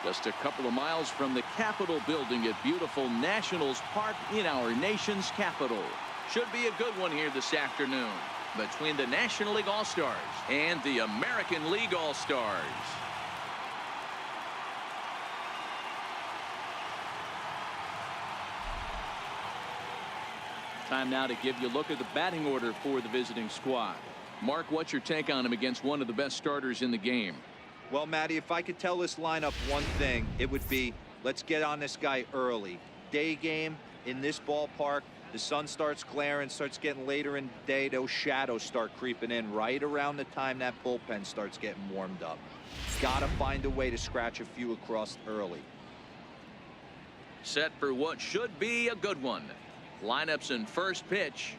Just a couple of miles from the Capitol building at beautiful Nationals Park in our nation's capital. Should be a good one here this afternoon between the National League All-Stars and the American League All-Stars. Time now to give you a look at the batting order for the visiting squad. Mark, what's your take on him against one of the best starters in the game? Well, Matty, if I could tell this lineup one thing, it would be let's get on this guy early. Day game in this ballpark, the sun starts glaring, starts getting later in the day. Those shadows start creeping in right around the time that bullpen starts getting warmed up. Got to find a way to scratch a few across early. Set for what should be a good one. Lineups and first pitch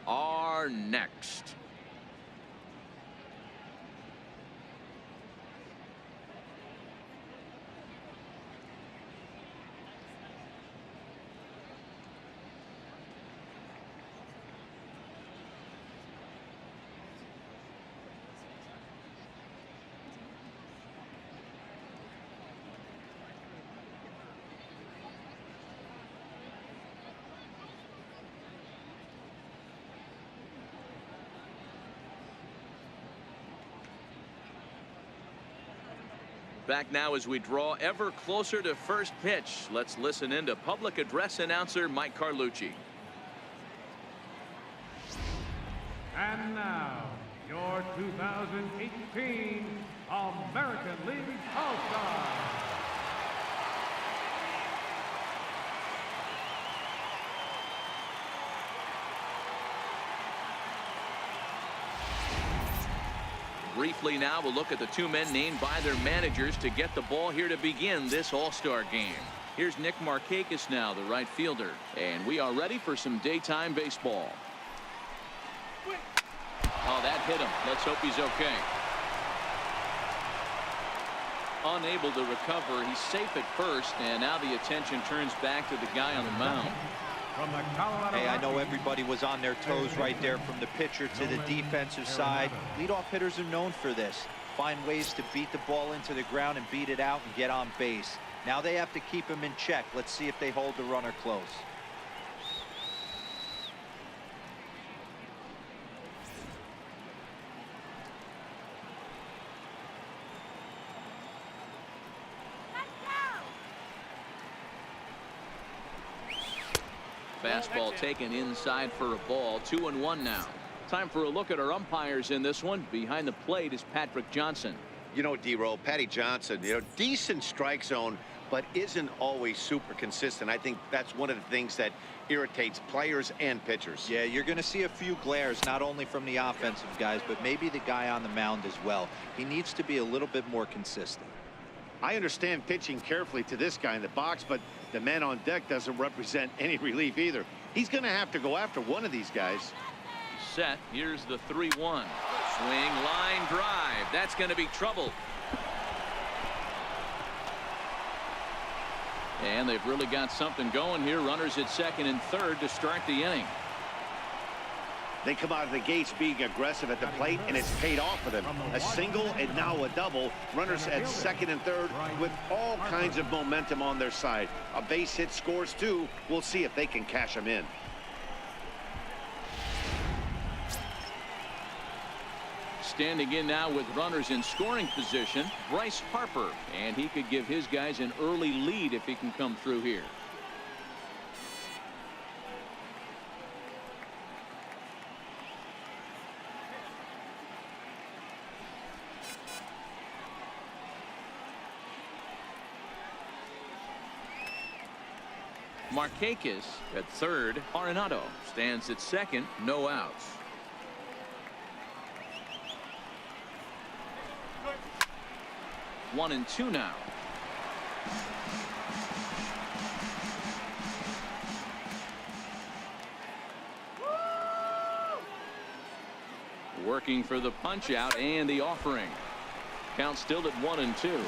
are next. Back now as we draw ever closer to first pitch. Let's listen in to public address announcer Mike Carlucci. And now, your 2018 American League All-Stars. Briefly now, we'll look at the two men named by their managers to get the ball here to begin this All-Star game. Here's Nick Markakis now, the right fielder. And we are ready for some daytime baseball. Oh, that hit him. Let's hope he's okay. Unable to recover. He's safe at first, and now the attention turns back to the guy on the mound. Hey, I know everybody was on their toes right there from the pitcher to the defensive side. Leadoff hitters are known for this. Find ways to beat the ball into the ground and beat it out and get on base. Now they have to keep him in check. Let's see if they hold the runner close. Fastball taken inside for a ball. 2-1 now. Time for a look at our umpires in this one. Behind the plate is Patrick Johnson. You know, D-Roll, Patty Johnson, decent strike zone, but isn't always super consistent. I think that's one of the things that irritates players and pitchers. Yeah, you're going to see a few glares, not only from the offensive guys, but maybe the guy on the mound as well. He needs to be a little bit more consistent. I understand pitching carefully to this guy in the box, but the man on deck doesn't represent any relief either. He's going to have to go after one of these guys. Set. Here's the 3-1. Swing, line drive. That's going to be trouble. And they've really got something going here. Runners at second and third to start the inning. They come out of the gates being aggressive at the plate, and it's paid off for them. A single and now a double. Runners at second and third with all kinds of momentum on their side. A base hit scores too. We'll see if they can cash them in. Standing in now with runners in scoring position, Bryce Harper. And he could give his guys an early lead if he can come through here. Markakis at third. Arenado stands at second. No outs. One and two now. Working for the punch out and the offering. Count still at 1-2.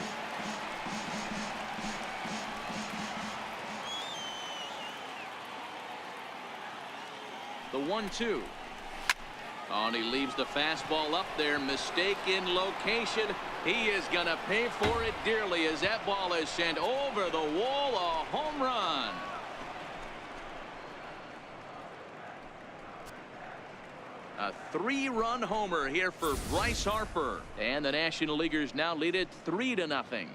The 1-2. Oh, and he leaves the fastball up there. Mistake in location. He is going to pay for it dearly as that ball is sent over the wall. A home run. A 3-run homer here for Bryce Harper. And the National Leaguers now lead it 3-0.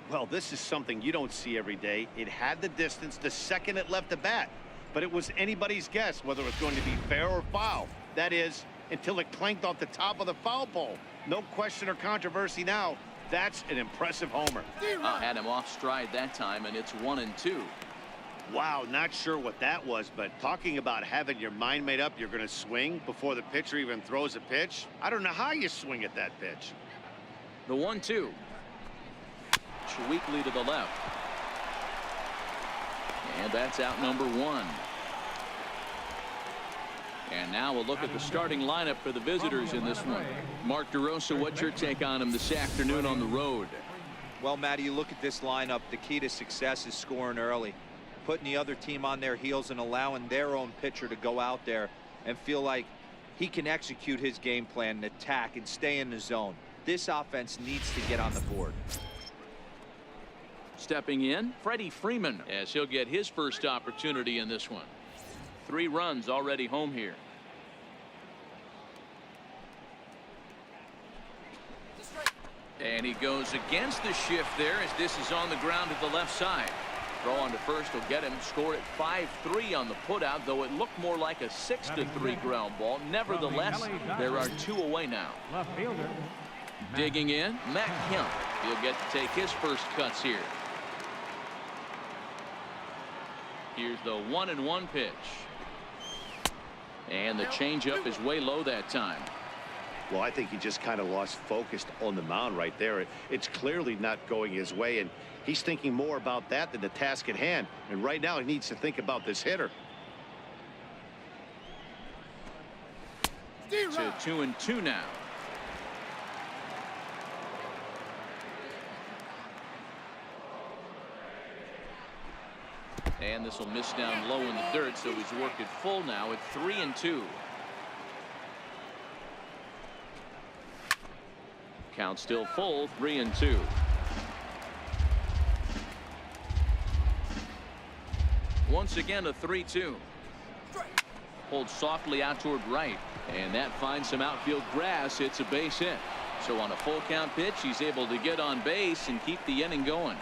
Well, this is something you don't see every day. It had the distance the second it left the bat. But it was anybody's guess whether it was going to be fair or foul. That is, until it clanked off the top of the foul pole. No question or controversy now. That's an impressive homer. Had him off stride that time, and it's 1-2. Wow, not sure what that was, but talking about having your mind made up you're going to swing before the pitcher even throws a pitch. I don't know how you swing at that pitch. The 1-2. Weakly to the left. And that's out number 1. And now we'll look at the starting lineup for the visitors in this one. Mark DeRosa, what's your take on him this afternoon on the road? Well, Matty, you look at this lineup, the key to success is scoring early, putting the other team on their heels and allowing their own pitcher to go out there and feel like he can execute his game plan and attack and stay in the zone. This offense needs to get on the board. Stepping in, Freddie Freeman, as he'll get his first opportunity in this one. 3 runs already home here. And he goes against the shift there as this is on the ground to the left side. Throw on to first will get him. Score at 5-3 on the putout, though it looked more like a 6-3 ground ball. Nevertheless, there are 2 away now. Left fielder. Digging in, Matt Kemp. He'll get to take his first cuts here. Here's the 1-1 pitch. And the changeup is way low that time. Well, I think he just kind of lost focus on the mound right there. It's clearly not going his way, and he's thinking more about that than the task at hand. And right now he needs to think about this hitter. To 2-2 now. And this will miss down low in the dirt, so he's worked it full now at 3-2. Count still full, 3-2. Once again a 3-2. Pulled softly out toward right, and that finds some outfield grass. It's a base hit. So on a full count pitch, he's able to get on base and keep the inning going.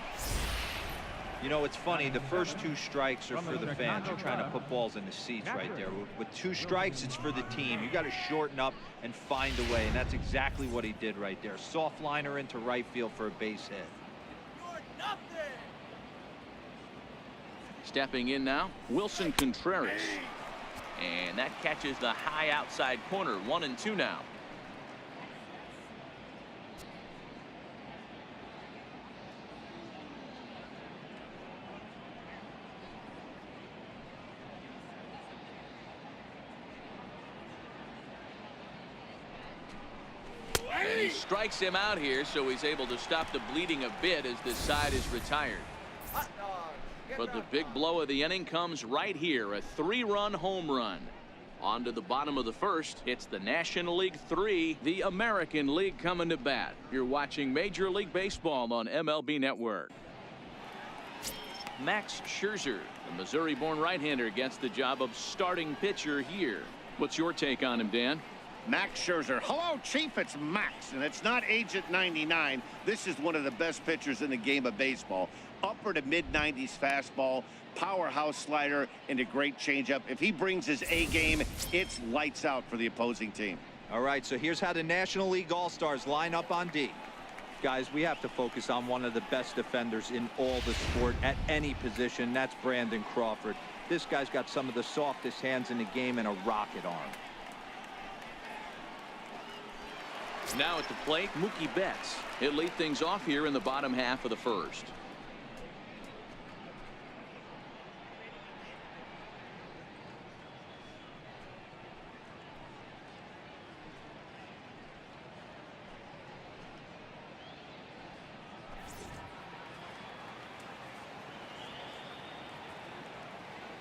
You know, it's funny, the first 2 strikes are for the fans. You're trying to put balls in the seats right there. With 2 strikes, it's for the team. You got to shorten up and find a way, and that's exactly what he did right there. Soft liner into right field for a base hit. Stepping in now, Wilson Contreras. And that catches the high outside corner. 1-2 now. And he strikes him out here, so he's able to stop the bleeding a bit as this side is retired. But the big blow of the inning comes right here, a 3-run home run. On to the bottom of the first. It's the National League 3, the American League coming to bat. You're watching Major League Baseball on MLB Network. Max Scherzer, the Missouri-born right-hander, gets the job of starting pitcher here. What's your take on him, Dan? Max Scherzer. Hello, Chief. It's Max, and it's not Agent 99. This is one of the best pitchers in the game of baseball. Upper to mid-90s fastball, powerhouse slider, and a great changeup. If he brings his A game, it's lights out for the opposing team. All right, so here's how the National League All-Stars line up on D. Guys, we have to focus on one of the best defenders in all the sport at any position. That's Brandon Crawford. This guy's got some of the softest hands in the game and a rocket arm. Now at the plate, Mookie Betts. He'll lead things off here in the bottom half of the first.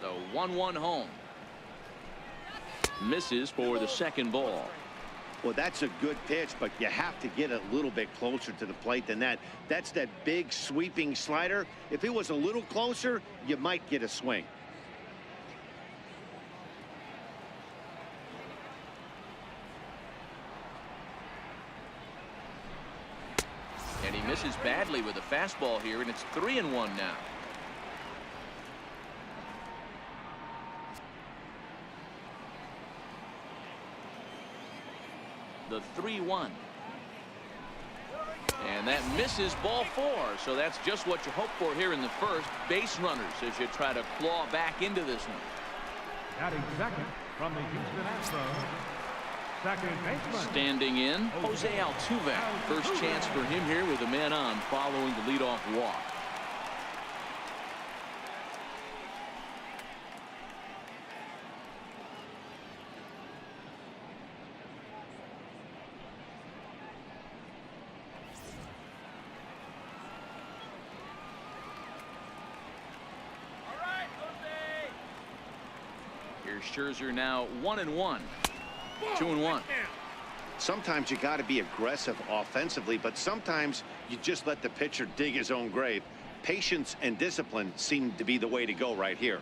The 1-1 home. Misses for the second ball. Well, that's a good pitch, but you have to get a little bit closer to the plate than that. That's that big sweeping slider. If it was a little closer, you might get a swing. And he misses badly with a fastball here, and it's 3-1 now. The 3-1. And that misses ball 4. So that's just what you hope for here in the first. Base runners as you try to claw back into this one. Batting second from the Houston Astros, second baseman. Standing in, Jose Altuve. First chance for him here with a man on following the leadoff walk. Scherzer now 1-1, 2-1. Sometimes you got to be aggressive offensively, but sometimes you just let the pitcher dig his own grave. Patience and discipline seem to be the way to go right here.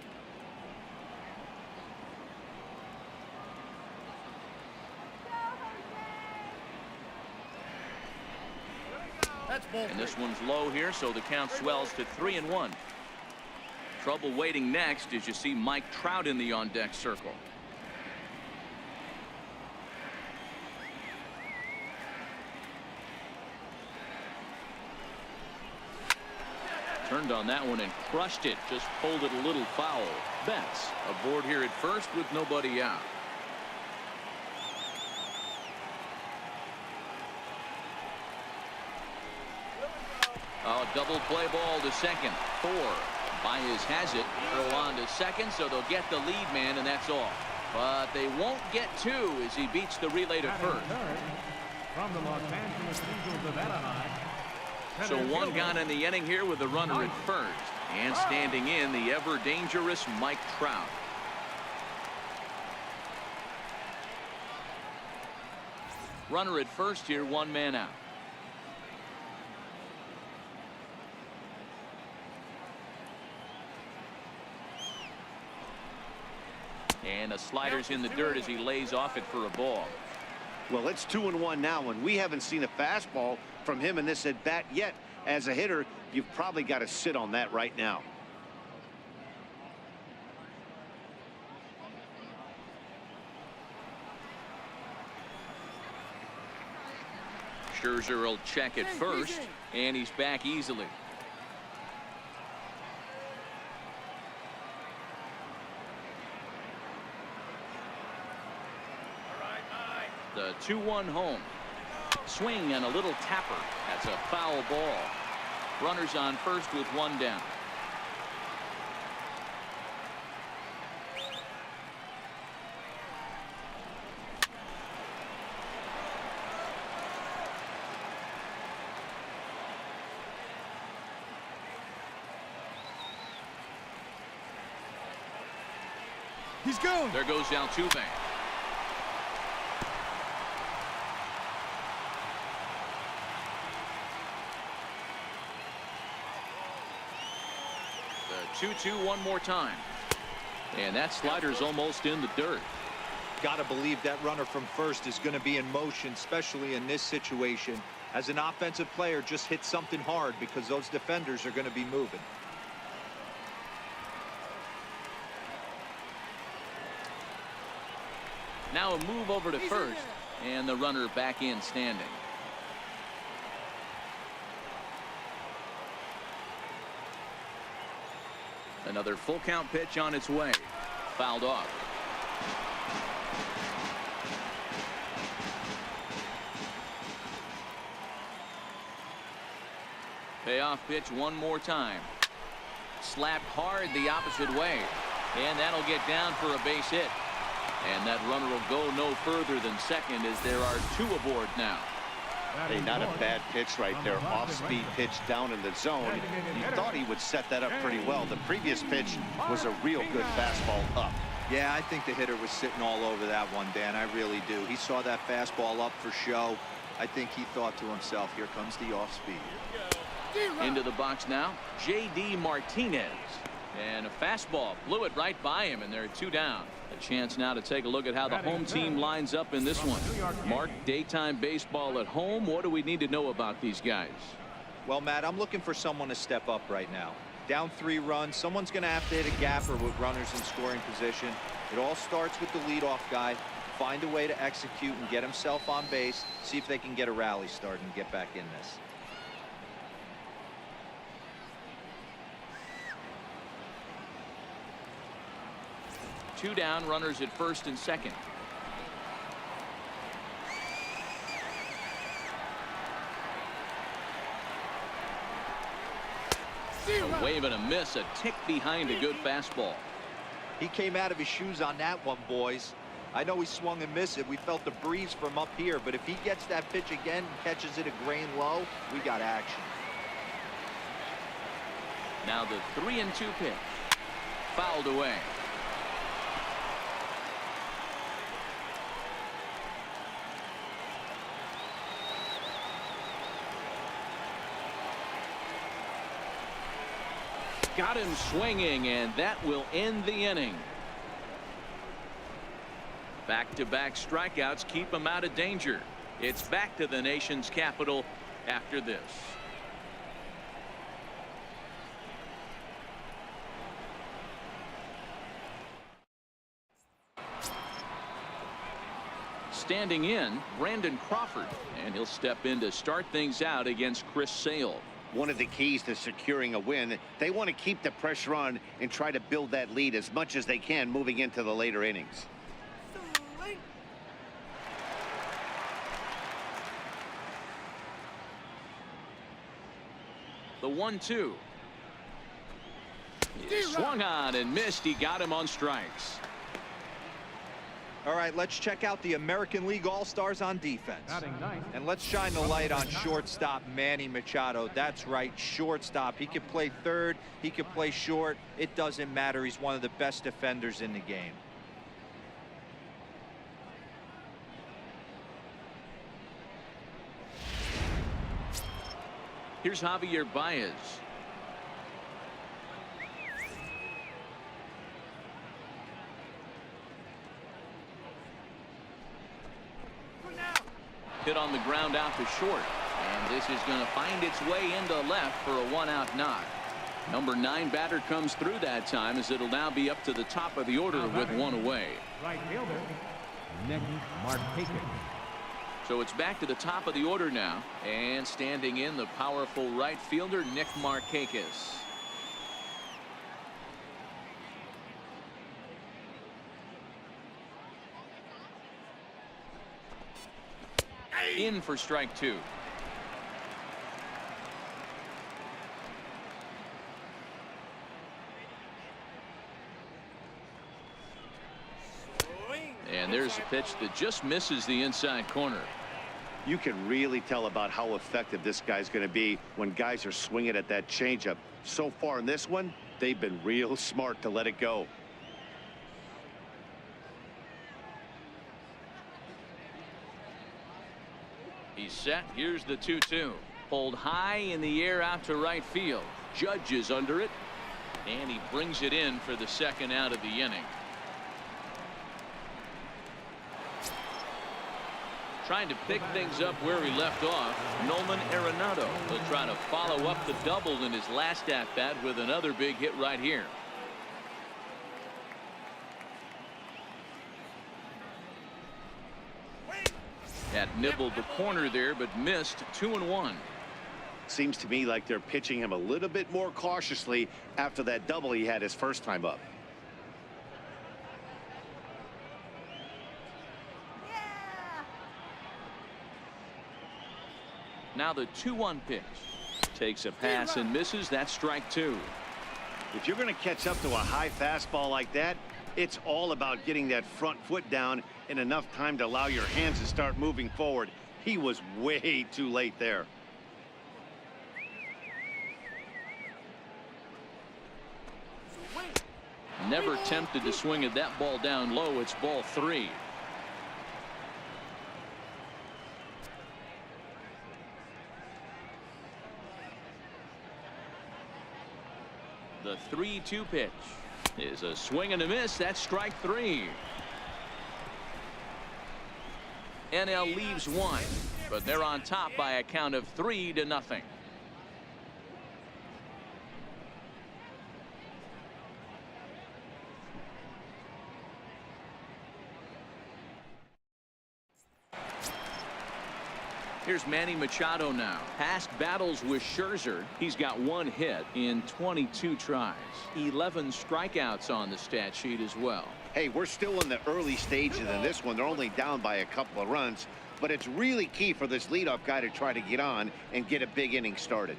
And this one's low here, so the count swells to 3-1. Trouble waiting next as you see Mike Trout in the on-deck circle. Turned on that one and crushed it. Just pulled it a little foul. Betts aboard here at first with nobody out. A double play ball to second. 4. Baez has it. Throw on to second, so they'll get the lead man, and that's all. But they won't get 2 as he beats the relay to first. From the Los Angeles Angels of Anaheim. So one gone in the inning here with a runner at first. And standing in, the ever-dangerous Mike Trout. Runner at first here, 1 man out. And a slider's in the dirt as he lays off it for a ball. Well, it's 2-1 now, and we haven't seen a fastball from him in this at bat yet. As a hitter, you've probably got to sit on that right now. Scherzer will check at first, and he's back easily. The 2-1 home. Swing and a little tapper. That's a foul ball. Runners on first with 1 down. He's going. There goes Altuve. The 2-2 one more time. And that slider's almost in the dirt. Gotta believe that runner from first is going to be in motion, especially in this situation. As an offensive player, just hit something hard because those defenders are going to be moving. Now a move over to first, and the runner back in standing. Another full count pitch on its way. Fouled off. Payoff pitch one more time. Slapped hard the opposite way. And that'll get down for a base hit. And that runner will go no further than second as there are 2 aboard now. Hey, not a bad pitch right there. Off-speed pitch down in the zone. You thought he would set that up pretty well. The previous pitch was a real good fastball up. Yeah, I think the hitter was sitting all over that one, Dan. I really do. He saw that fastball up for show. I think he thought to himself, here comes the off speed. Into the box now, J.D. Martinez. And a fastball blew it right by him, and there are 2 down. A chance now to take a look at how the home team lines up in this one. Mark, daytime baseball at home. What do we need to know about these guys? Well, Matt, I'm looking for someone to step up right now. Down 3 runs, someone's going to have to hit a gapper with runners in scoring position. It all starts with the leadoff guy. Find a way to execute and get himself on base. See if they can get a rally started and get back in this. Two down, runners at first and second. A wave and a miss, a tick behind a good fastball. He came out of his shoes on that one, boys. I know he swung and missed it. We felt the breeze from up here, but if he gets that pitch again and catches it a grain low, we got action. Now the 3-2 pitch. Fouled away. Got him swinging, and that will end the inning. Back-to-back strikeouts keep him out of danger. It's back to the nation's capital after this. Standing in, Brandon Crawford, and he'll step in to start things out against Chris Sale. One of the keys to securing a win, they want to keep the pressure on and try to build that lead as much as they can moving into the later innings. The 1-2. Swung on and missed. He got him on strikes. All right, let's check out the American League All-Stars on defense. And let's shine the light on shortstop Manny Machado. That's right, shortstop. He can play third. He can play short. It doesn't matter. He's one of the best defenders in the game. Here's Javier Baez. Hit on the ground out to short, and this is going to find its way into left for a 1-out knock. Number 9 batter comes through that time, as it'll now be up to the top of the order with 1 away. Right fielder, Nick Markakis. So it's back to the top of the order now, and standing in, the powerful right fielder Nick Markakis. In for strike 2. And there's a pitch that just misses the inside corner. You can really tell about how effective this guy's going to be when guys are swinging at that changeup. So far in this one, they've been real smart to let it go. He's set. Here's the 2-2. Pulled high in the air out to right field. Judge is under it, and he brings it in for the 2nd out of the inning. Trying to pick things up where he left off, Nolan Arenado will try to follow up the double in his last at-bat with another big hit right here. That nibbled the corner there, but missed. 2-1. Seems to me like they're pitching him a little bit more cautiously after that double he had his first time up. Now the 2-1 pitch. Takes a pass and misses. That's strike 2. If you're going to catch up to a high fastball like that, it's all about getting that front foot down in enough time to allow your hands to start moving forward. He was way too late there. Never tempted to swing at that ball down low. It's ball 3. The 3-2 pitch is a swing and a miss. That's strike 3. NL leaves 1, but they're on top by a count of 3-0. Here's Manny Machado now. Past battles with Scherzer, he's got 1 hit in 22 tries. 11 strikeouts on the stat sheet as well. Hey, we're still in the early stages in this one. They're only down by a couple of runs, but it's really key for this leadoff guy to try to get on and get a big inning started.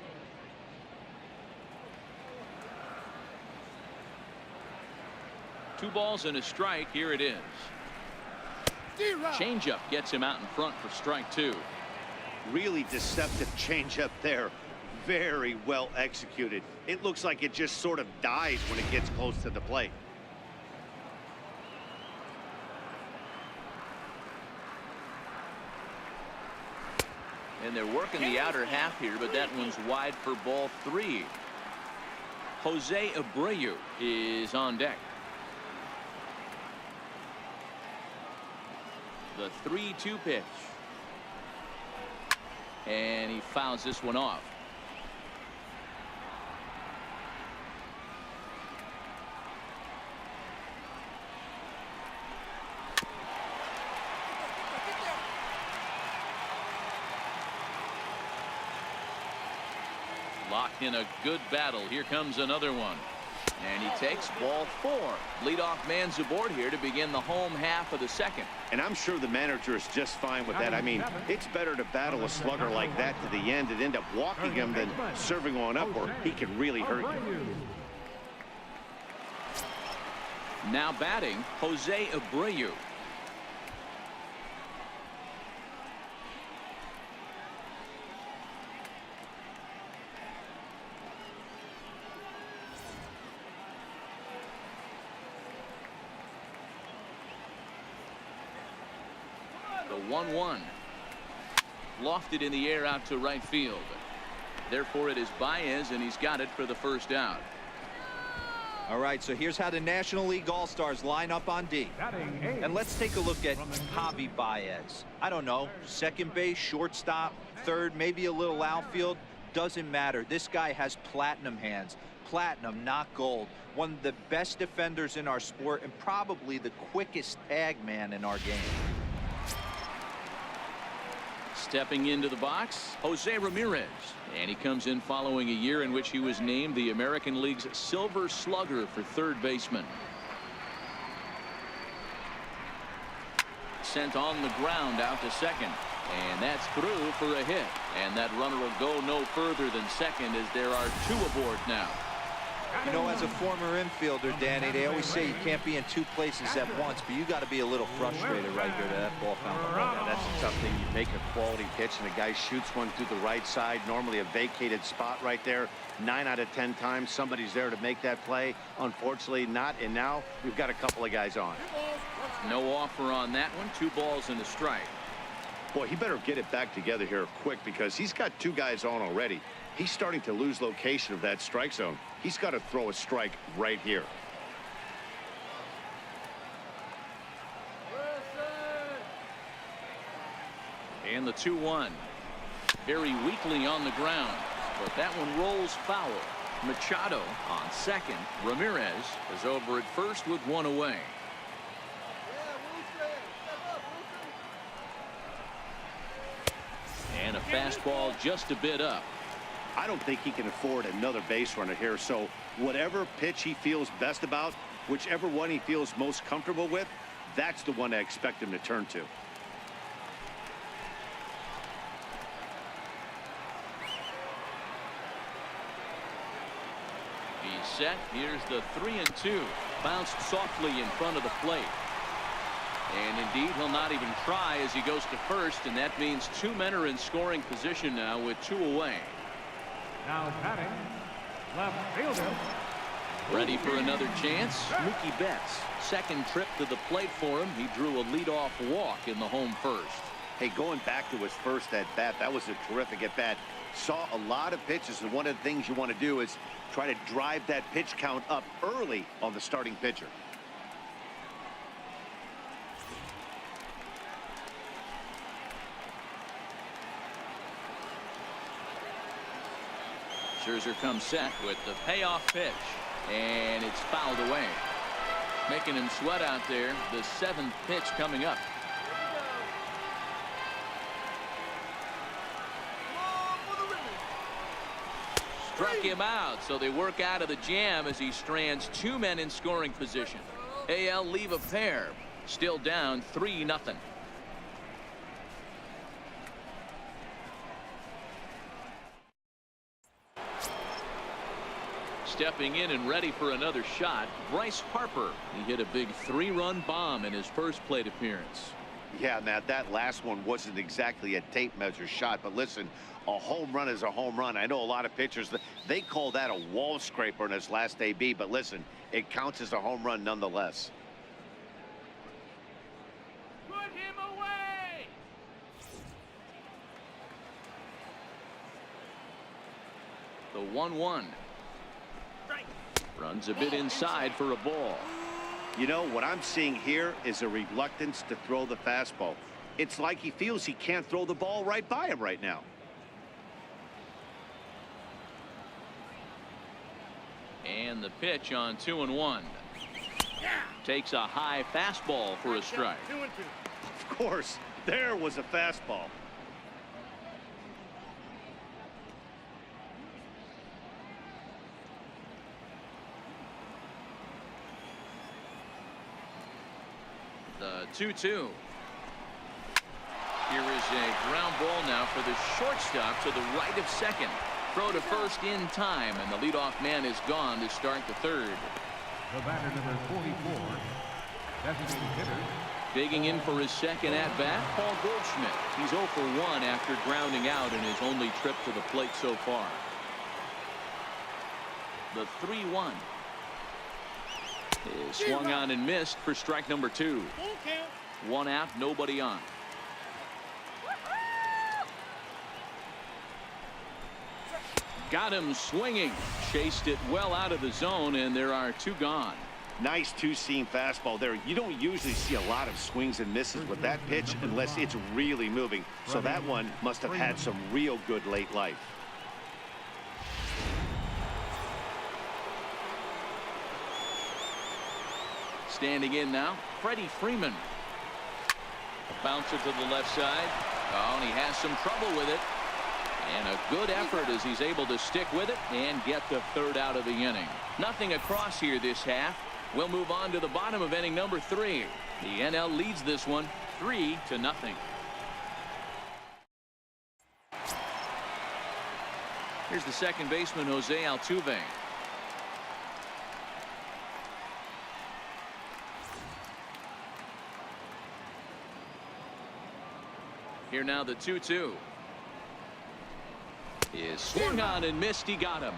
Two balls and a strike. Here it is. Changeup gets him out in front for strike 2. Really deceptive changeup there. Very well executed. It looks like it just sort of dies when it gets close to the plate. And they're working the outer half here, but that one's wide for ball 3. Jose Abreu is on deck. The 3-2 pitch. And he fouls this one off. Locked in a good battle. Here comes another one. And he takes ball 4. Leadoff man's aboard here to begin the home half of the second. And I'm sure the manager is just fine with that. I mean, it's better to battle a slugger like that to the end and end up walking him than serving on up, or he can really hurt you. Now batting, Jose Abreu. The 1-1. Lofted in the air out to right field. Therefore it is Baez, and he's got it for the first out. All right, so here's how the National League All-Stars line up on D. And let's take a look at Javi Baez. I don't know, second base, shortstop, third, maybe a little outfield. Doesn't matter. This guy has platinum hands. Platinum, not gold. One of the best defenders in our sport and probably the quickest tag man in our game. Stepping into the box, Jose Ramirez. And he comes in following a year in which he was named the American League's Silver Slugger for third baseman. Sent on the ground out to second. And that's through for a hit. And that runner will go no further than second as there are 2 aboard now. You know, as a former infielder, Danny, they always say you can't be in 2 places at once, but you got to be a little frustrated right here that ball found. Yeah, that's a tough thing. You make a quality pitch and a guy shoots one through the right side, normally a vacated spot right there. 9 out of 10 times somebody's there to make that play. Unfortunately not, and now we've got a couple of guys on. No offer on that one. 2 balls and a strike. Boy, he better get it back together here quick because he's got 2 guys on already. He's starting to lose location of that strike zone. He's got to throw a strike right here. And the 2-1. Very weakly on the ground, but that one rolls foul. Machado on second. Ramirez is over at first with 1 away. And a fastball just a bit up. I don't think he can afford another base runner here, so whatever pitch he feels best about, whichever one he feels most comfortable with, that's the one I expect him to turn to. He's set. Here's the 3-2. Bounced softly in front of the plate. And indeed, he'll not even try as he goes to first, and that means 2 men are in scoring position now with 2 away. Now batting, left fielder, Ready for another chance? Mookie Betts. Second trip to the plate for him. He drew a leadoff walk in the home first. Hey, going back to his first at bat, that was a terrific at bat. Saw a lot of pitches, and one of the things you want to do is try to drive that pitch count up early on the starting pitcher. Scherzer comes set with the payoff pitch, and it's fouled away. Making him sweat out there. The seventh pitch coming up. Struck him out, so they work out of the jam as he strands two men in scoring position. AL leave a pair. Still down 3-0. Stepping in and ready for another shot, Bryce Harper. He hit a big 3-run bomb in his first plate appearance. Yeah, Matt, that last one wasn't exactly a tape measure shot, but listen, a home run is a home run. I know a lot of pitchers, they call that a wall scraper in his last AB, but listen, it counts as a home run nonetheless. Put him away. The 1-1. Runs a bit inside for a ball. You know, what I'm seeing here is a reluctance to throw the fastball. It's like he feels he can't throw the ball right by him right now. And the pitch on 2-1. Takes a high fastball for a strike. Of course, there was a fastball. The 2-2. Here is a ground ball now for the shortstop to the right of second. Throw to first in time, and the leadoff man is gone to start the third. The batter, number 44, designated hitter. Digging in for his second at-bat, Paul Goldschmidt. He's 0 for 1 after grounding out in his only trip to the plate so far. The 3-1 is swung on and missed for strike number 2. 1 out, nobody on. Got him swinging. Chased it well out of the zone, and there are 2 gone. Nice two-seam fastball there. You don't usually see a lot of swings and misses with that pitch unless it's really moving. So that one must have had some real good late life. Standing in now, Freddie Freeman. Bouncer to the left side. Oh, and he has some trouble with it. And a good effort as he's able to stick with it and get the third out of the inning. Nothing across here this half. We'll move on to the bottom of inning number 3. The NL leads this one 3-0. Here's the second baseman, Jose Altuve. Here now the 2-2. Is swung on and missed. He got him.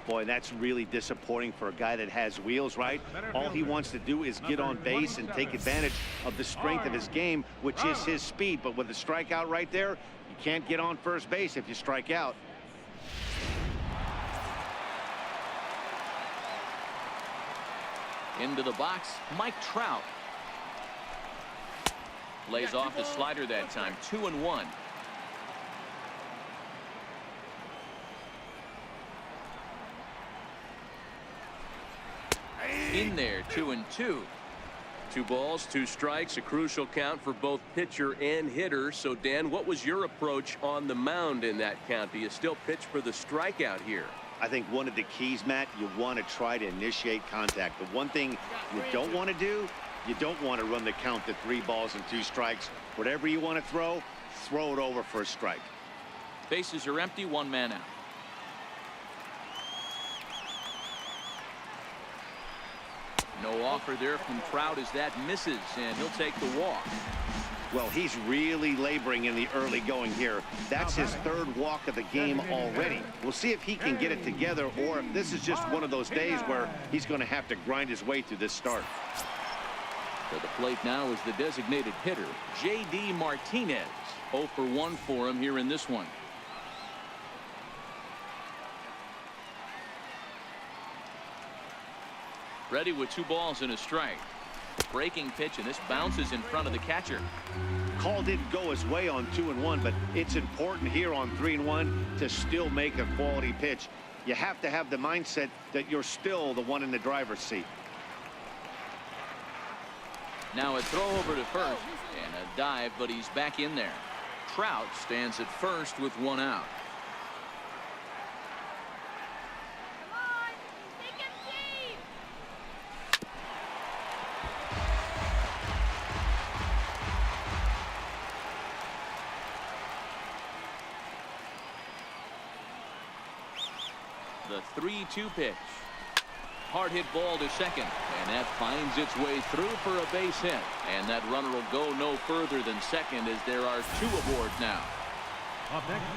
Boy, that's really disappointing for a guy that has wheels, right? All he wants to do is get on base and take advantage of the strength of his game, which is his speed. But with a strikeout right there, you can't get on first base if you strike out. Into the box, Mike Trout. Lays off the slider that time. 2-1. In there, 2-2. 2 balls, 2 strikes, a crucial count for both pitcher and hitter. So, Dan, what was your approach on the mound in that count? Do you still pitch for the strikeout here? I think one of the keys, Matt, you want to try to initiate contact. The one thing you don't want to do, you don't want to run the count to 3 balls and 2 strikes. Whatever you want to throw it over for a strike. Bases are empty, 1 man out. No offer there from Trout as that misses, and he'll take the walk. Well, he's really laboring in the early going here. That's his third walk of the game already. We'll see if he can get it together or if this is just one of those days where he's going to have to grind his way through this start. To the plate now is the designated hitter, J.D. Martinez. 0 for 1 for him here in this one. Ready with 2 balls and a strike. Breaking pitch, and this bounces in front of the catcher. Call didn't go his way on 2-1, but it's important here on 3-1 to still make a quality pitch. You have to have the mindset that you're still the one in the driver's seat. Now a throw over to first and a dive, but he's back in there. Trout stands at first with 1 out. The 3-2 pitch. Hard hit ball to second, and that finds its way through for a base hit. And that runner will go no further than second as there are 2 aboard now.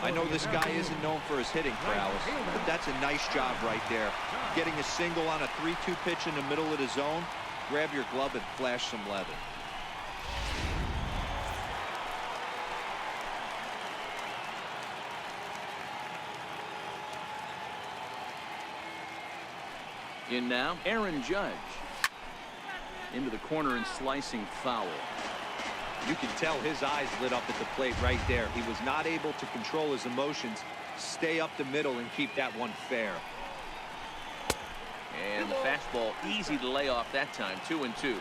I know this guy isn't known for his hitting prowess, but that's a nice job right there. Getting a single on a 3-2 pitch in the middle of the zone. Grab your glove and flash some leather. In now, Aaron Judge. Into the corner and slicing foul. You can tell his eyes lit up at the plate right there. He was not able to control his emotions, stay up the middle, and keep that one fair. And the fastball easy to lay off that time. 2-2.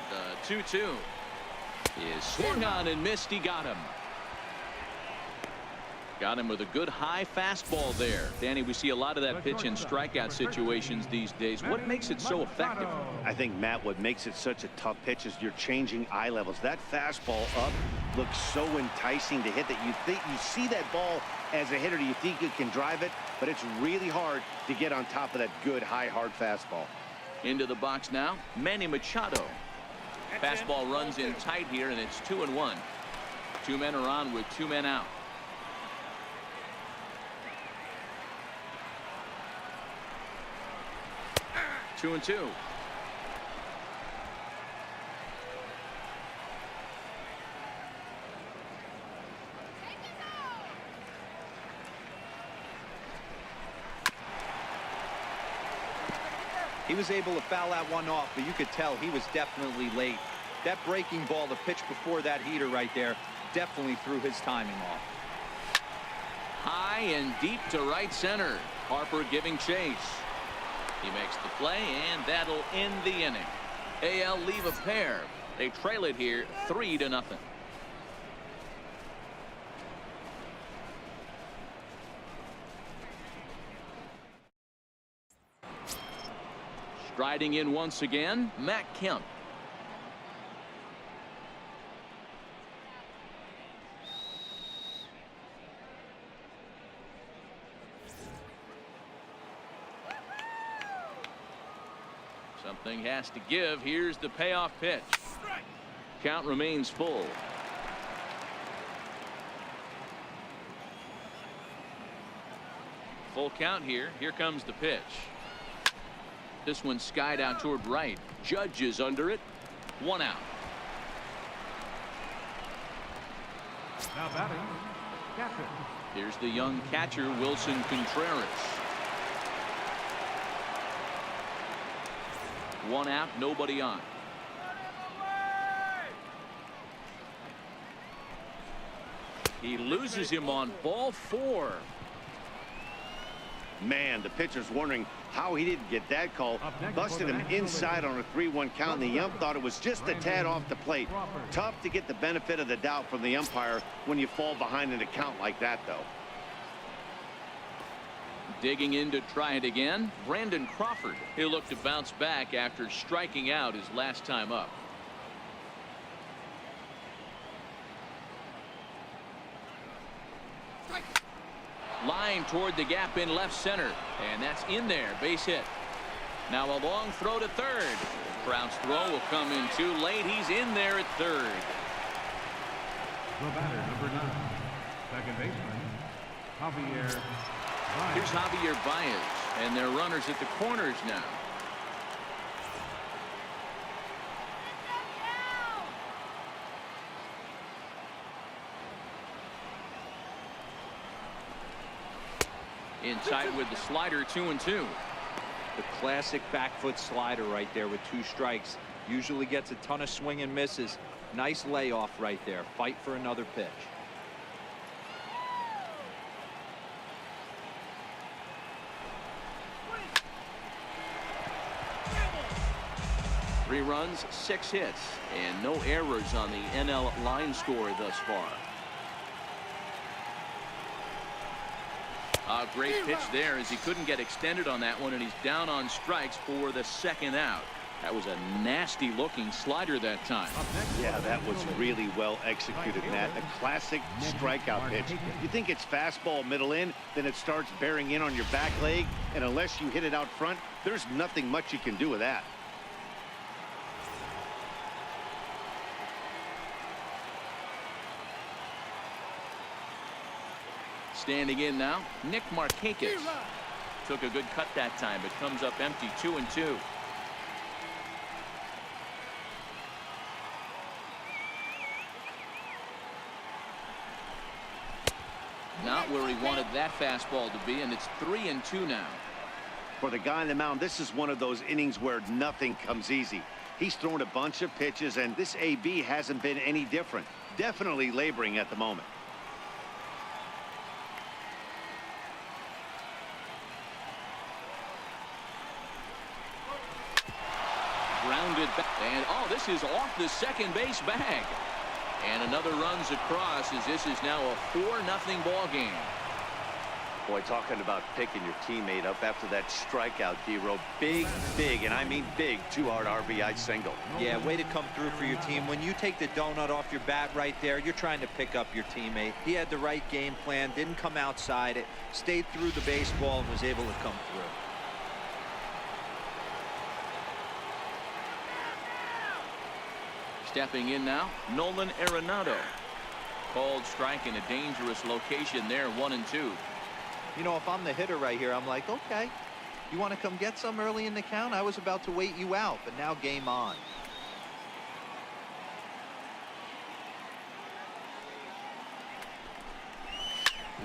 The 2-2 is swung on and missed. He got him. Got him with a good high fastball there. Danny, we see a lot of that pitch in strikeout situations these days. What makes it so effective? I think, Matt, what makes it such a tough pitch is you're changing eye levels. That fastball up looks so enticing to hit that you see that ball as a hitter, you think you can drive it, but it's really hard to get on top of that good high hard fastball. Into the box now, Manny Machado. Fastball runs in tight here, and it's 2-1. 2 men are on with 2 men out. Two and 2. He was able to foul that one off, but you could tell he was definitely late. That breaking ball, the pitch before that heater right there, definitely threw his timing off. High and deep to right center. Harper giving chase. He makes the play, and that'll end the inning. AL leave a pair. They trail it here 3-0. Striding in once again, Matt Kemp. Something has to give. Here's the payoff pitch. Count remains full. Full count here. Here comes the pitch. This one skied out toward right. Judge is under it. 1 out. Now batting, catcher. Here's the young catcher, Wilson Contreras. 1 out, nobody on. He loses him on ball 4. Man, the pitcher's wondering how he didn't get that call. Busted him inside on a 3-1 count, and the ump thought it was just a tad off the plate. Tough to get the benefit of the doubt from the umpire when you fall behind in a count like that, though. Digging in to try it again, Brandon Crawford. He'll look to bounce back after striking out his last time up. Line toward the gap in left center. And that's in there. Base hit. Now a long throw to third. Trout's throw will come in too late. He's in there at third. The batter, number 9, second baseman, Javier Baez. Here's Javier Baez. And their runners at the corners now. Inside with the slider, 2-2. The classic back foot slider right there with 2 strikes. Usually gets a ton of swing and misses. Nice layoff right there. Fight for another pitch. Three runs, 6 hits, and no errors on the NL line score thus far. A great pitch there as he couldn't get extended on that one, and he's down on strikes for the second out. That was a nasty looking slider that time. Yeah, that was really well executed, Matt. A classic strikeout pitch. You think it's fastball middle in, then it starts bearing in on your back leg, and unless you hit it out front, there's nothing much you can do with that. Standing in now, Nick Markakis. Took a good cut that time, but comes up empty, 2-2. Not where he wanted that fastball to be, and it's 3-2 now. For the guy on the mound, this is one of those innings where nothing comes easy. He's thrown a bunch of pitches, and this AB hasn't been any different. Definitely laboring at the moment. Grounded back, and oh, this is off the second base bag. And another runs across as this is now a 4-0 ball game. Boy, talking about picking your teammate up after that strikeout, D-Row. Big, and I mean big, 2-out RBI single. Yeah, way to come through for your team. When you take the donut off your bat right there, you're trying to pick up your teammate. He had the right game plan, didn't come outside it, stayed through the baseball, and was able to come through. Stepping in now, Nolan Arenado. Called strike in a dangerous location there, 1-2. You know, if I'm the hitter right here, I'm like, okay, you want to come get some early in the count? I was about to wait you out, but now game on.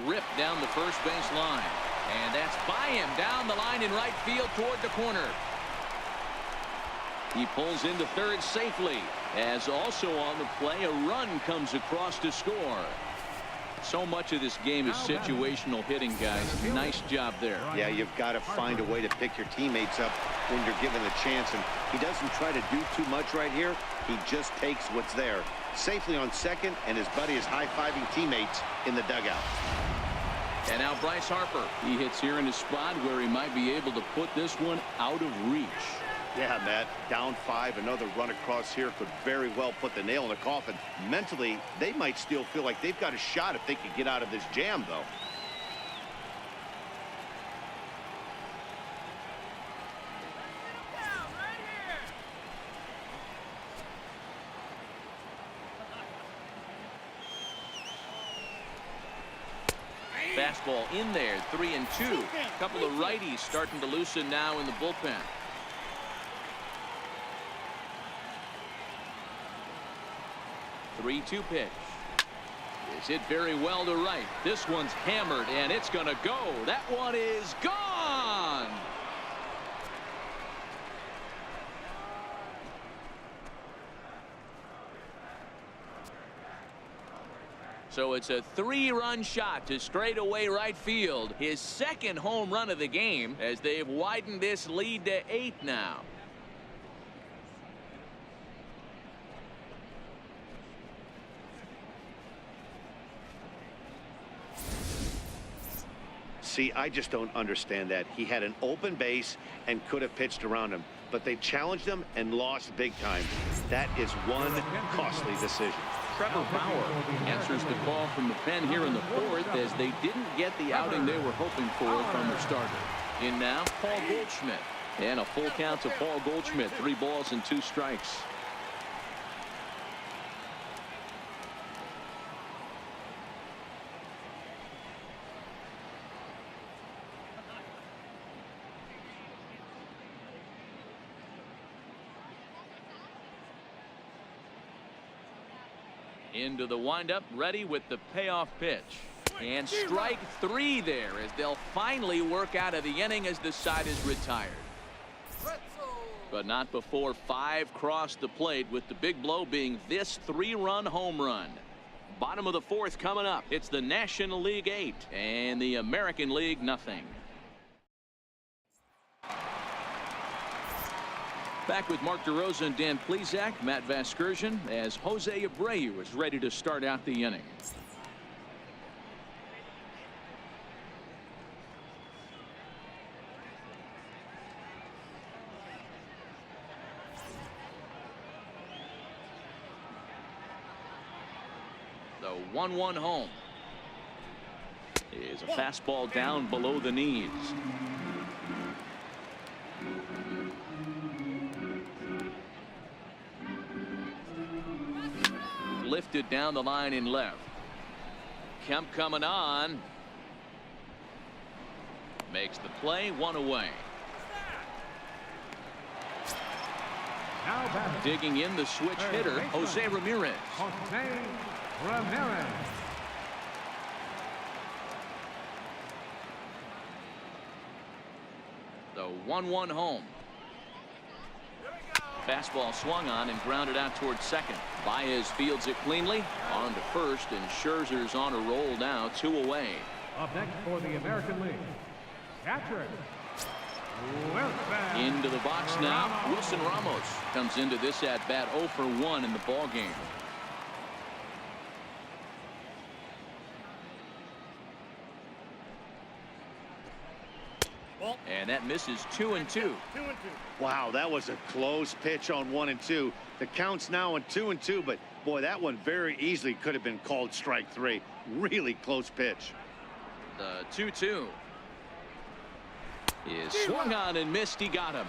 Ripped down the first base line. And that's by him down the line in right field toward the corner. He pulls into third safely, as also on the play a run comes across to score. So much of this game is situational hitting, guys. Nice job there. Yeah, you've got to find a way to pick your teammates up when you're given the chance, and he doesn't try to do too much right here. He just takes what's there. Safely on second, and his buddy is high-fiving teammates in the dugout. And now Bryce Harper. He hits here in a spot where he might be able to put this one out of reach. Yeah, Matt, down 5, another run across here could very well put the nail in the coffin. Mentally, they might still feel like they've got a shot if they could get out of this jam, though. Fastball in there, 3-2. A couple of righties starting to loosen now in the bullpen. Three-two pitch. Is hit very well to right. This one's hammered, and it's going to go. That one is gone. So it's a 3-run shot to straightaway right field. His second home run of the game as they've widened this lead to 8 now. See, I just don't understand that. He had an open base and could have pitched around him, but they challenged him and lost big time. That is one costly decision. Trevor Bauer answers the call from the pen here in the fourth as they didn't get the outing they were hoping for from their starter. In now, Paul Goldschmidt. And a full count to Paul Goldschmidt. 3 balls and 2 strikes. Into the windup, ready with the payoff pitch. And strike 3 there as they'll finally work out of the inning as the side is retired. But not before 5 crossed the plate, with the big blow being this 3-run home run. Bottom of the 4th coming up. It's the National League 8 and the American League nothing. Back with Mark DeRosa and Dan Plesac, Matt Vasgersian, as Jose Abreu is ready to start out the inning. The 1-1 home is a fastball down below the knees. Lifted down the line in left. Kemp coming on. Makes the play, 1 away. Digging in the switch hitter, Jose Ramirez. Jose Ramirez. The 1-1 home. Fastball swung on and grounded out towards second. Baez fields it cleanly. On to first, and Scherzer's on a roll now, 2 away. Up next for the American League, catcher Wilson. Into the box now. Wilson Ramos comes into this at bat 0 for 1 in the ball game. And that misses 2-2. Wow, that was a close pitch on 1 and 2. The count's now in 2 and 2, but boy, that one very easily could have been called strike 3. Really close pitch. The 2-2 is swung on and missed. He got him.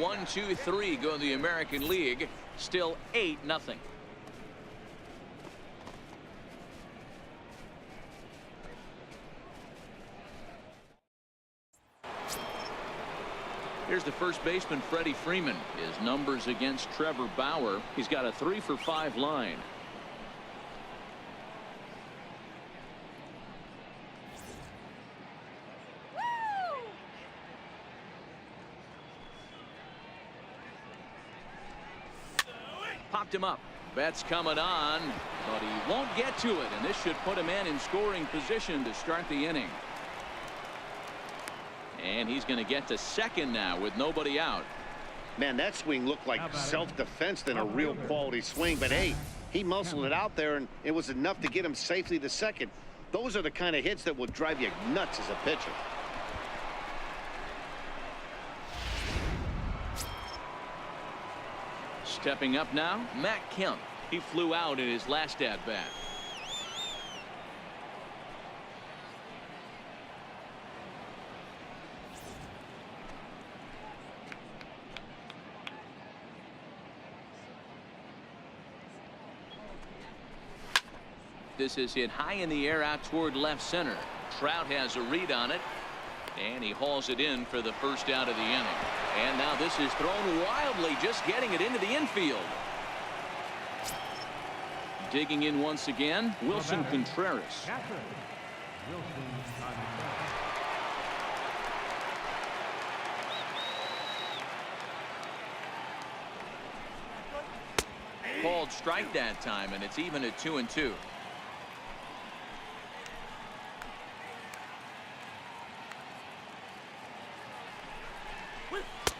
1, 2, 3 go in the American League. Still 8-0. Here's the first baseman, Freddie Freeman. His numbers against Trevor Bauer. He's got a 3 for 5 line. Popped him up. Bet's coming on, but he won't get to it, and this should put a man in scoring position to start the inning. And he's going to get to second now with nobody out. Man, that swing looked like self-defense than a real quality swing, but hey, he muscled it out there, and it was enough to get him safely to second. Those are the kind of hits that will drive you nuts as a pitcher. Stepping up now, Matt Kemp. He flew out in his last at-bat. This is hit high in the air out toward left center. Trout has a read on it, and he hauls it in for the first out of the inning. And now this is thrown wildly, just getting it into the infield. Digging in once again, Wilson Contreras. Catcher Wilson Contreras. Called strike that time, and it's even at 2-2.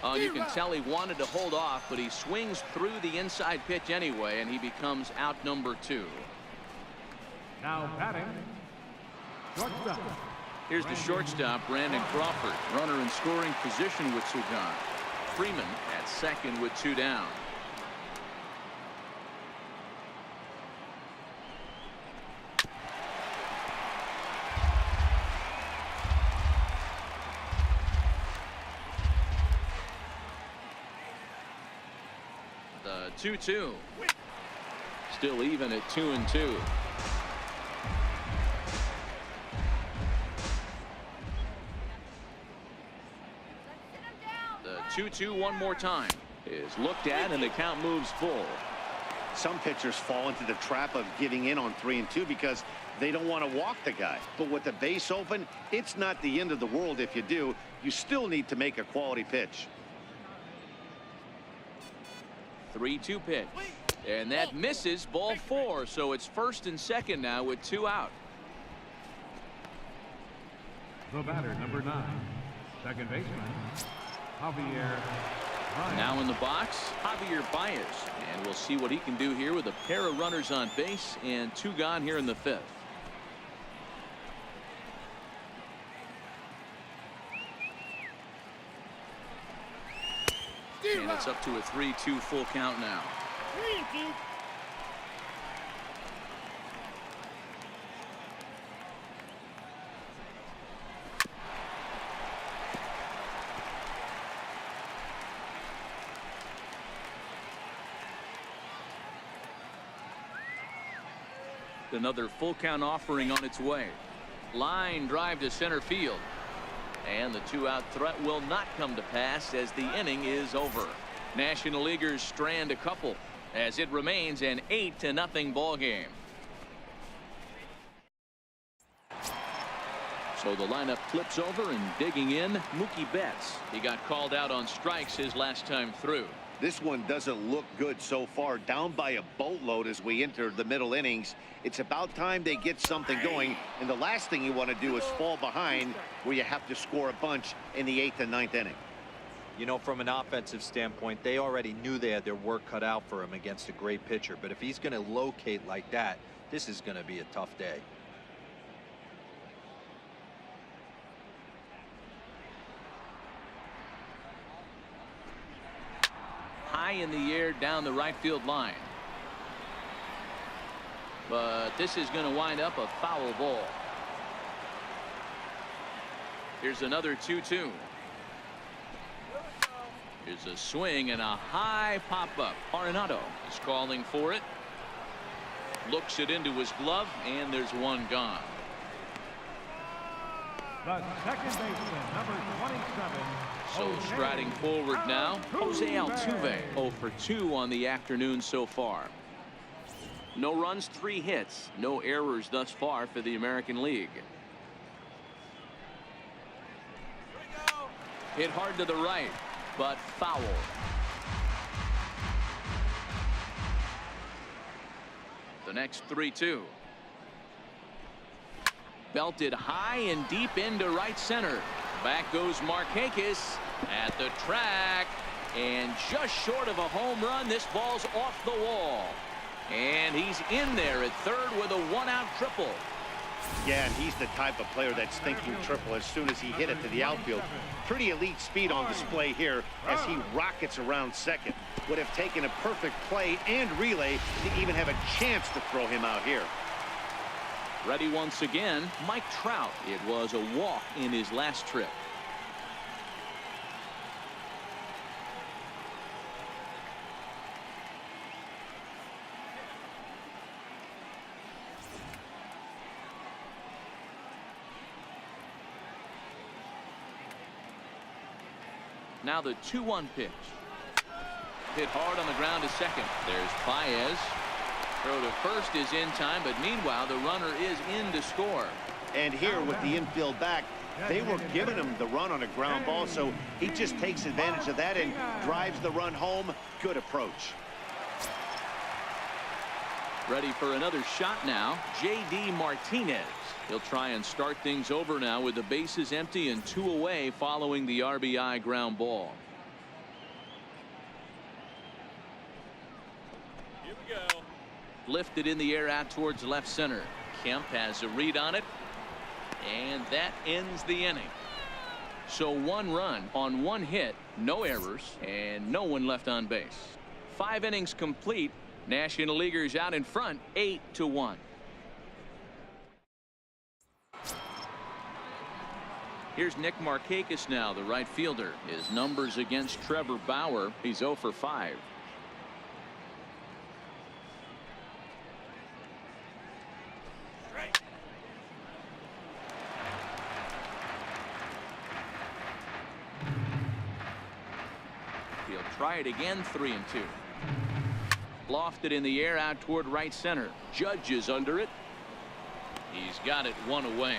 Oh, you can tell he wanted to hold off, but he swings through the inside pitch anyway, and he becomes out number 2. Now batting, shortstop. Here's the shortstop, Brandon Crawford. Runner in scoring position with 2 gone. Freeman at second with 2 down. The 2-2. Still even at 2-2. The 2-2 one more time is looked at, and the count moves full. Some pitchers fall into the trap of giving in on 3-2 because they don't want to walk the guy. But with the base open, it's not the end of the world if you do. You still need to make a quality pitch. 3-2 pitch. And that misses, ball 4. So it's first and second now with 2 out. The batter, number 9, second baseman, Javier Baez. Now in the box, Javier Baez. And we'll see what he can do here with a pair of runners on base and 2 gone here in the 5th. And it's up to a 3-2 full count now. Another full count offering on its way. Line drive to center field. And the 2-out threat will not come to pass as the inning is over. National Leaguers strand a couple as it remains an 8-0 ball game. So the lineup flips over, and digging in, Mookie Betts. He got called out on strikes his last time through. This one doesn't look good so far. Down by a boatload as we enter the middle innings. It's about time they get something going, and the last thing you want to do is fall behind where you have to score a bunch in the 8th and 9th inning. You know, from an offensive standpoint, they already knew they had their work cut out for him against a great pitcher. But if he's going to locate like that, this is going to be a tough day. High in the air down the right field line. But this is going to wind up a foul ball. Here's another 2-2. Here's a swing and a high pop-up. Arenado is calling for it. Looks it into his glove, and there's one gone. The second baseman, number 27. So striding forward now, Jose Altuve, 0 for 2 on the afternoon so far. No runs, 3 hits, no errors thus far for the American League. Hit hard to the right, but foul. The next 3-2. Belted high and deep into right center. Back goes Markakis at the track, and just short of a home run. This ball's off the wall, and he's in there at third with a 1-out triple. Yeah, and he's the type of player that's thinking triple as soon as he hit it to the outfield. Pretty elite speed on display here as he rockets around second. Would have taken a perfect play and relay to even have a chance to throw him out here. Ready once again, Mike Trout. It was a walk in his last trip. Now the 2-1 pitch. Hit hard on the ground to second. There's Baez. Throw to first is in time, but meanwhile the runner is in to score. And here with the infield back, they were giving him the run on a ground ball, so he just takes advantage of that and drives the run home. Good approach. Ready for another shot now, J.D. Martinez. He'll try and start things over now with the bases empty and 2 away following the RBI ground ball. Here we go. Lifted in the air out towards left center. Kemp has a read on it, and that ends the inning. So 1 run on 1 hit, no errors, and no one left on base. 5 innings complete. National Leaguers out in front, 8-1. Here's Nick Markakis now, the right fielder. His numbers against Trevor Bauer, he's 0 for 5. He'll try it again, 3-2. Lofted in the air out toward right center. Judge is under it. He's got it one away.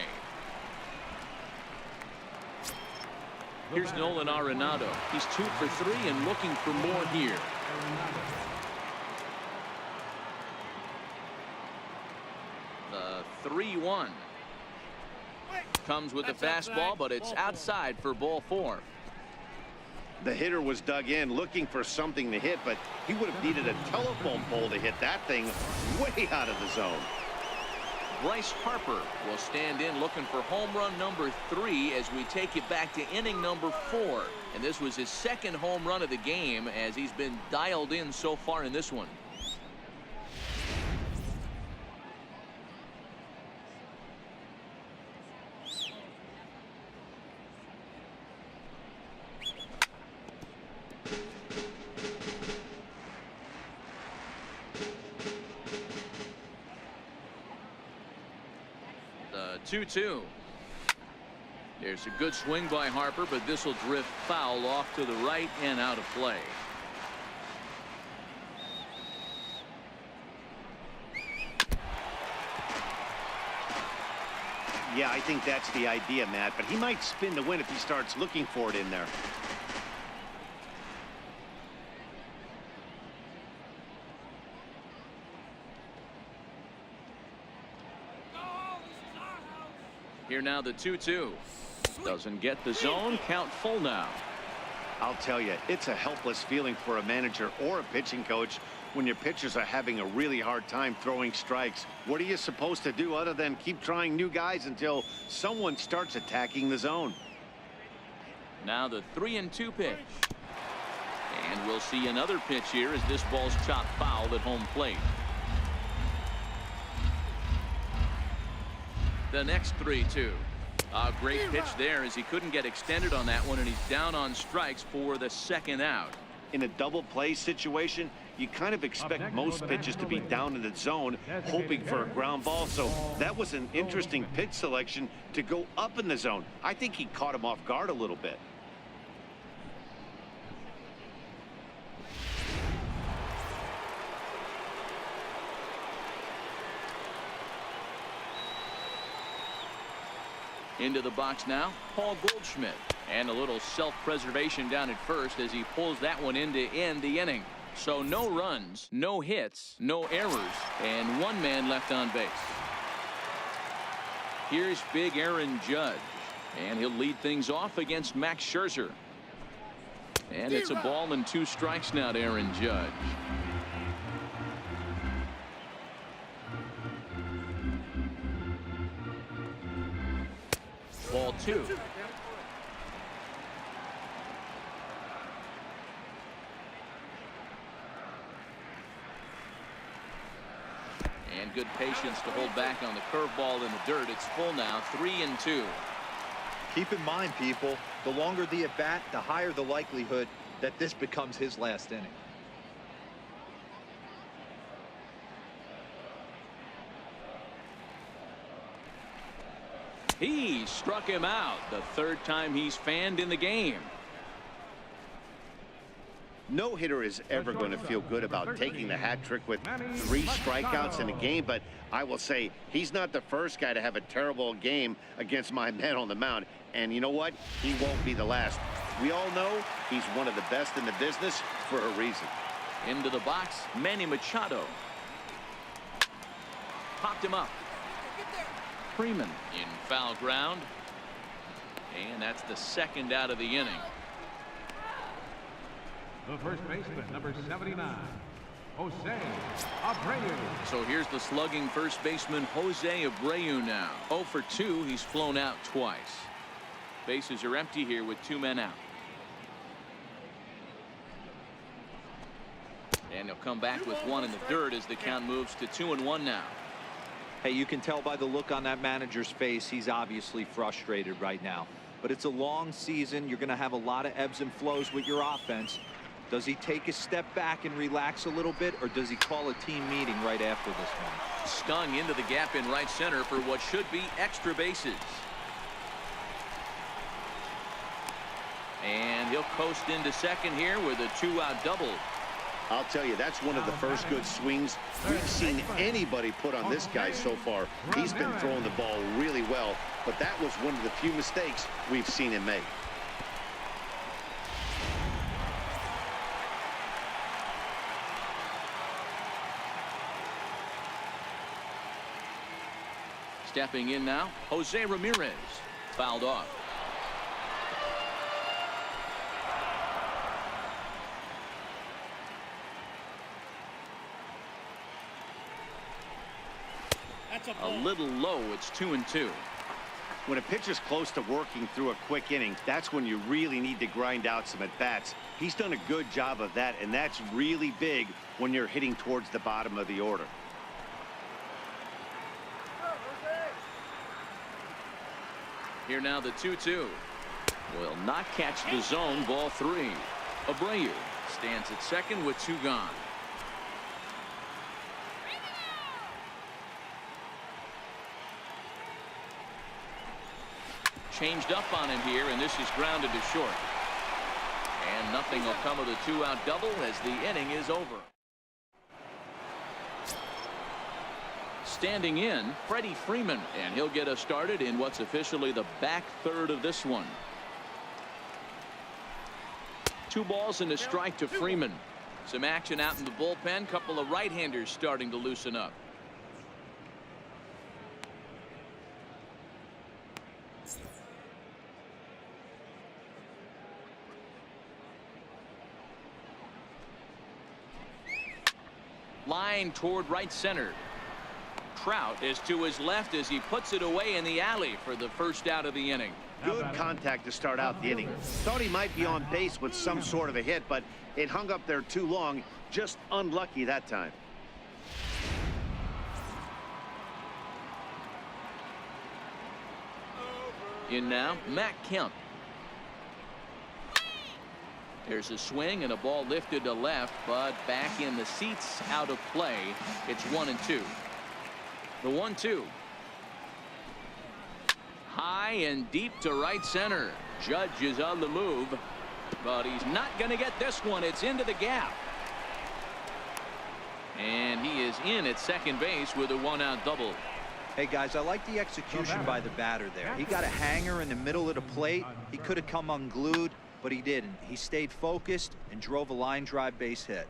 Here's Nolan Arenado. He's 2 for 3 and looking for more here. The 3-1. Comes with the fastball, but it's outside for ball 4. The hitter was dug in looking for something to hit, but he would have needed a telephone pole to hit that thing way out of the zone. Bryce Harper will stand in looking for home run number 3 as we take it back to inning number 4. And this was his second home run of the game as he's been dialed in so far in this one. The 2-2. There's a good swing by Harper, but this will drift foul off to the right and out of play. Yeah, I think that's the idea, Matt, but he might spin the win if he starts looking for it in there. Here now the 2-2. Doesn't get the zone. Count full now. I'll tell you, it's a helpless feeling for a manager or a pitching coach when your pitchers are having a really hard time throwing strikes. What are you supposed to do other than keep trying new guys until someone starts attacking the zone? Now the 3-2 pitch. And we'll see another pitch here as this ball's chopped foul at home plate. The next 3-2. A great pitch there as he couldn't get extended on that one, and he's down on strikes for the second out. In a double play situation, you kind of expect most pitches to be down in the zone, hoping for a ground ball. So that was an interesting pitch selection to go up in the zone. I think he caught him off guard a little bit. Into the box now, Paul Goldschmidt. And a little self-preservation down at first as he pulls that one in to end the inning. So no runs, no hits, no errors, and one man left on base. Here's big Aaron Judge. And he'll lead things off against Max Scherzer. And it's a ball and 2 strikes now to Aaron Judge. Ball 2. And good patience to hold back on the curveball in the dirt. It's full now, 3-2. Keep in mind, people, the longer the at bat, the higher the likelihood that this becomes his last inning. He struck him out, the 3rd time he's fanned in the game. No hitter is ever going to feel good about taking the hat trick with 3 strikeouts in a game, but I will say he's not the first guy to have a terrible game against my man on the mound. And you know what? He won't be the last. We all know he's one of the best in the business for a reason. Into the box, Manny Machado. Popped him up. Freeman in foul ground. And that's the 2nd out of the inning. The first baseman, number 79, Jose Abreu. So here's the slugging first baseman, Jose Abreu now. 0 for 2. He's flown out twice. Bases are empty here with 2 men out. And he'll come back with 1 in the dirt as the count moves to 2-1 now. Hey, you can tell by the look on that manager's face, he's obviously frustrated right now. But it's a long season. You're going to have a lot of ebbs and flows with your offense. Does he take a step back and relax a little bit, or does he call a team meeting right after this one? Stung into the gap in right center for what should be extra bases. And he'll coast into second here with a 2-out double. I'll tell you, that's one of the first good swings we've seen anybody put on this guy so far. He's been throwing the ball really well, but that was one of the few mistakes we've seen him make. Stepping in now, Jose Ramirez. Fouled off. A little low. It's 2-2. When a pitcher's close to working through a quick inning, that's when you really need to grind out some at-bats. He's done a good job of that, and that's really big when you're hitting towards the bottom of the order. Here now the 2-2. Will not catch the zone. Ball 3. Abreu stands at second with 2 gone. Changed up on him here, and this is grounded to short. And nothing will come of the 2-out double as the inning is over. Standing in, Freddie Freeman, and he'll get us started in what's officially the back third of this one. 2 balls and a strike to Freeman. Some action out in the bullpen. Couple of right-handers starting to loosen up. Line toward right center. Trout is to his left as he puts it away in the alley for the first out of the inning. Good contact to start out the inning. Thought he might be on base with some sort of a hit, but it hung up there too long. Just unlucky that time. In now, Matt Kemp. There's a swing and a ball lifted to left, but back in the seats, out of play. It's 1-2. The 1-2. High and deep to right center. Judge is on the move, but he's not going to get this one. It's into the gap. And he is in at second base with a 1-out double. Hey guys, I like the execution by the batter there. He got a hanger in the middle of the plate. He could have come unglued, but he didn't. He stayed focused and drove a line drive base hit.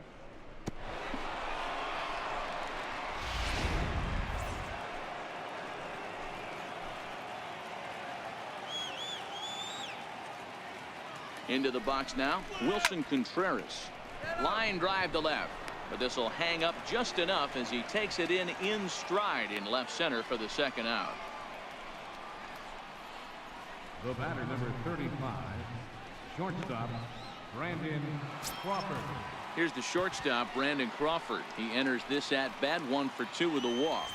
Into the box now, Wilson Contreras. Line drive to left, but this will hang up just enough as he takes it in stride in left center for the second out. The batter, number 35, shortstop, Brandon Crawford. Here's the shortstop, Brandon Crawford. He enters this at bat 1 for 2 with a walk.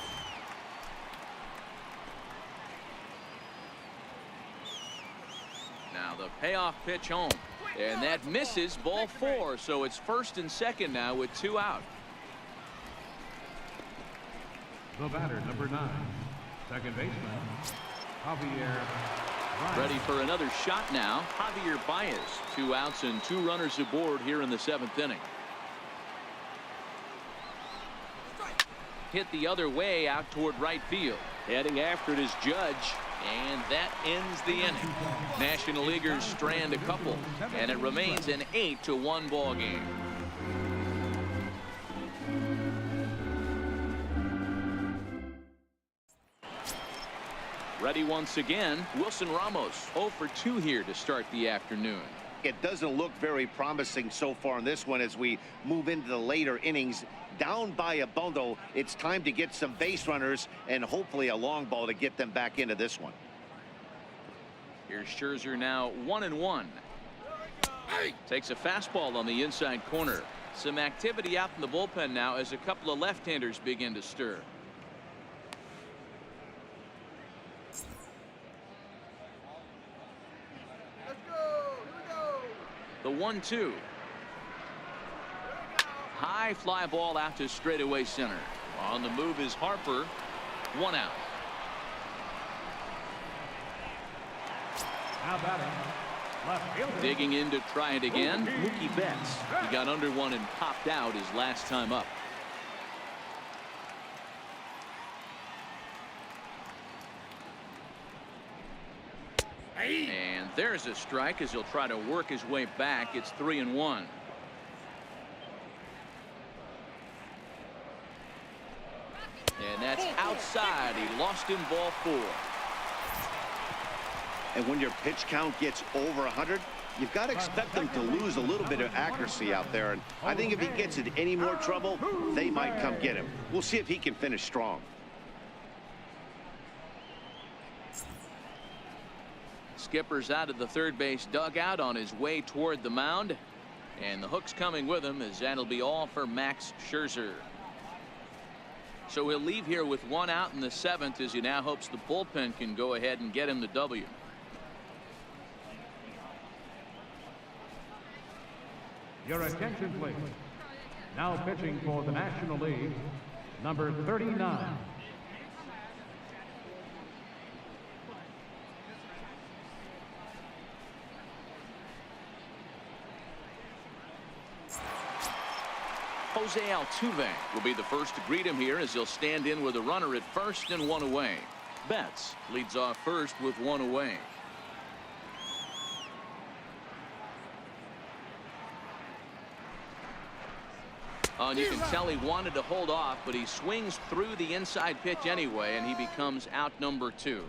Now the payoff pitch home, and that misses. Ball 4, so it's first and second now with 2 out. The batter, number 9, second baseman, Javier. Ready for another shot now. Javier Baez. 2 outs and 2 runners aboard here in the 7th inning. Hit the other way out toward right field. Heading after it is Judge. And that ends the inning. National Leaguers strand a couple. And it remains an 8-1 ball game. Ready once again, Wilson Ramos 0 for 2 here to start the afternoon. It doesn't look very promising so far in this one as we move into the later innings. Down by a bundle, it's time to get some base runners and hopefully a long ball to get them back into this one. Here's Scherzer now 1-1. Takes a fastball on the inside corner. Some activity out in the bullpen now as a couple of left-handers begin to stir. The 1-2. High fly ball out to straightaway center. On the move is Harper. 1 out. Now batting, Left fielder. Digging in to try it again, Mookie Betts. He got under one and popped out his last time up. And there's a strike as he'll try to work his way back. It's 3-1. And that's outside. He lost him ball 4. And when your pitch count gets over 100, you've got to expect them to lose a little bit of accuracy out there. And I think if he gets in any more trouble, they might come get him. We'll see if he can finish strong. Skipper's out of the third base dugout on his way toward the mound. And the hook's coming with him as that'll be all for Max Scherzer. So he'll leave here with 1 out in the 7th as he now hopes the bullpen can go ahead and get him the W. Your attention, please. Now pitching for the National League, number 39. Jose Altuve will be the first to greet him here as he'll stand in with a runner at first and 1 away. Betts leads off first with 1 away. Oh, and you can tell he wanted to hold off, but he swings through the inside pitch anyway, and he becomes out number 2.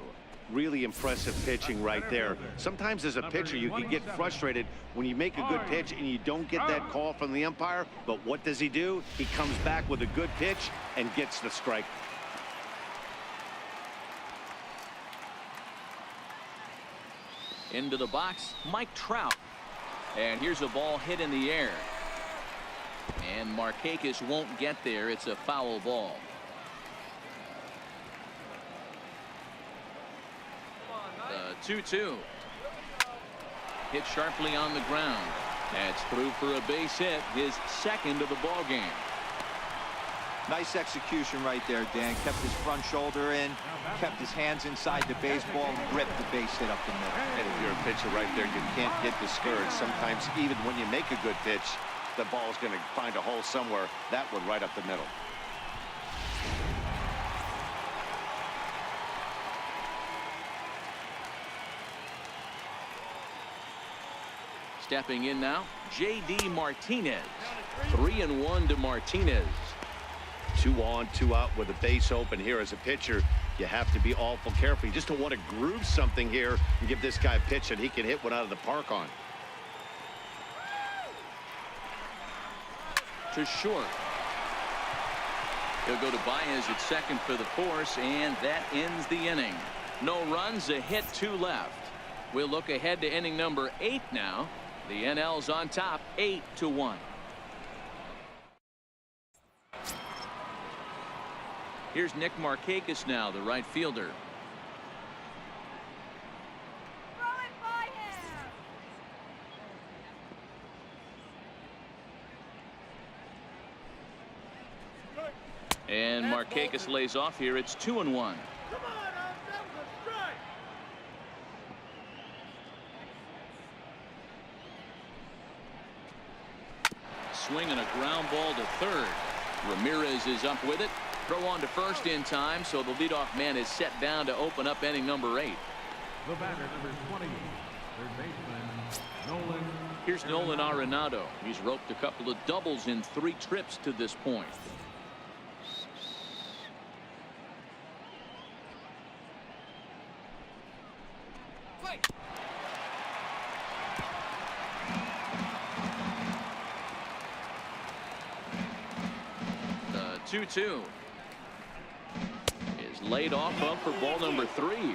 Really impressive pitching right there. Sometimes as a pitcher you can get frustrated when you make a good pitch and you don't get that call from the umpire. But what does he do? He comes back with a good pitch and gets the strike. Into the box, Mike Trout. And here's a ball hit in the air. And Markakis won't get there. It's a foul ball. The 2-2. Hit sharply on the ground. That's through for a base hit, his 2nd of the ball game. Nice execution right there, Dan. Kept his front shoulder in, kept his hands inside the baseball, and ripped the base hit up the middle. And if you're a pitcher right there, you can't get discouraged. Sometimes even when you make a good pitch, the ball is going to find a hole somewhere. That one right up the middle. Stepping in now, J.D. Martinez. 3-1 to Martinez. 2 on, 2 out with a base open here. As a pitcher, you have to be awful careful. You just don't want to groove something here and give this guy a pitch that he can hit one out of the park on. To short. He'll go to Baez at second for the force, and that ends the inning. No runs, a hit, 2 left. We'll look ahead to inning number 8 now. The NL's on top, 8-1. Here's Nick Markakis now, the right fielder. And Markakis lays off here. It's 2-1. Swing and a ground ball to third. Ramirez is up with it. Throw on to first in time, so the leadoff man is set down to open up inning number 8. The batter, number 20, third baseman, Nolan. Here's Nolan Arenado. He's roped a couple of doubles in 3 trips to this point. The 2-2 is laid off up for ball number 3.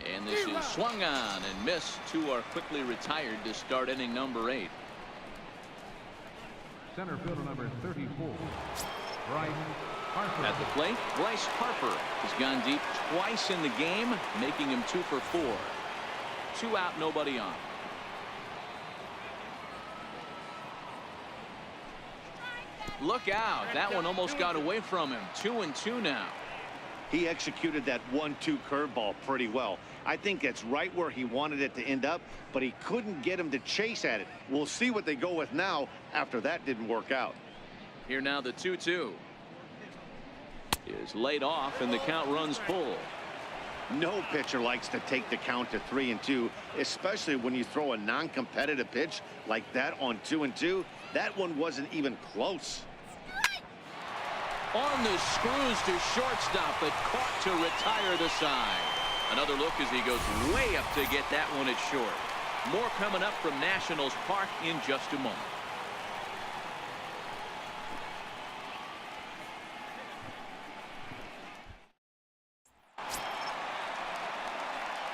And this is swung on and missed. 2 are quickly retired to start inning number 8. Center fielder number 34, Bryce Harper. At the plate, Bryce Harper has gone deep twice in the game, making him 2 for 4. 2 out, nobody on. Look out. That one almost got away from him. 2-2 now. He executed that 1-2 curveball pretty well. I think that's right where he wanted it to end up, but he couldn't get him to chase at it. We'll see what they go with now after that didn't work out. Here now the 2-2 is laid off and the count runs full. No pitcher likes to take the count to 3-2, especially when you throw a non-competitive pitch like that on 2-2. That one wasn't even close. On the screws to shortstop, but caught to retire the side. Another look as he goes way up to get that one at short. More coming up from Nationals Park in just a moment.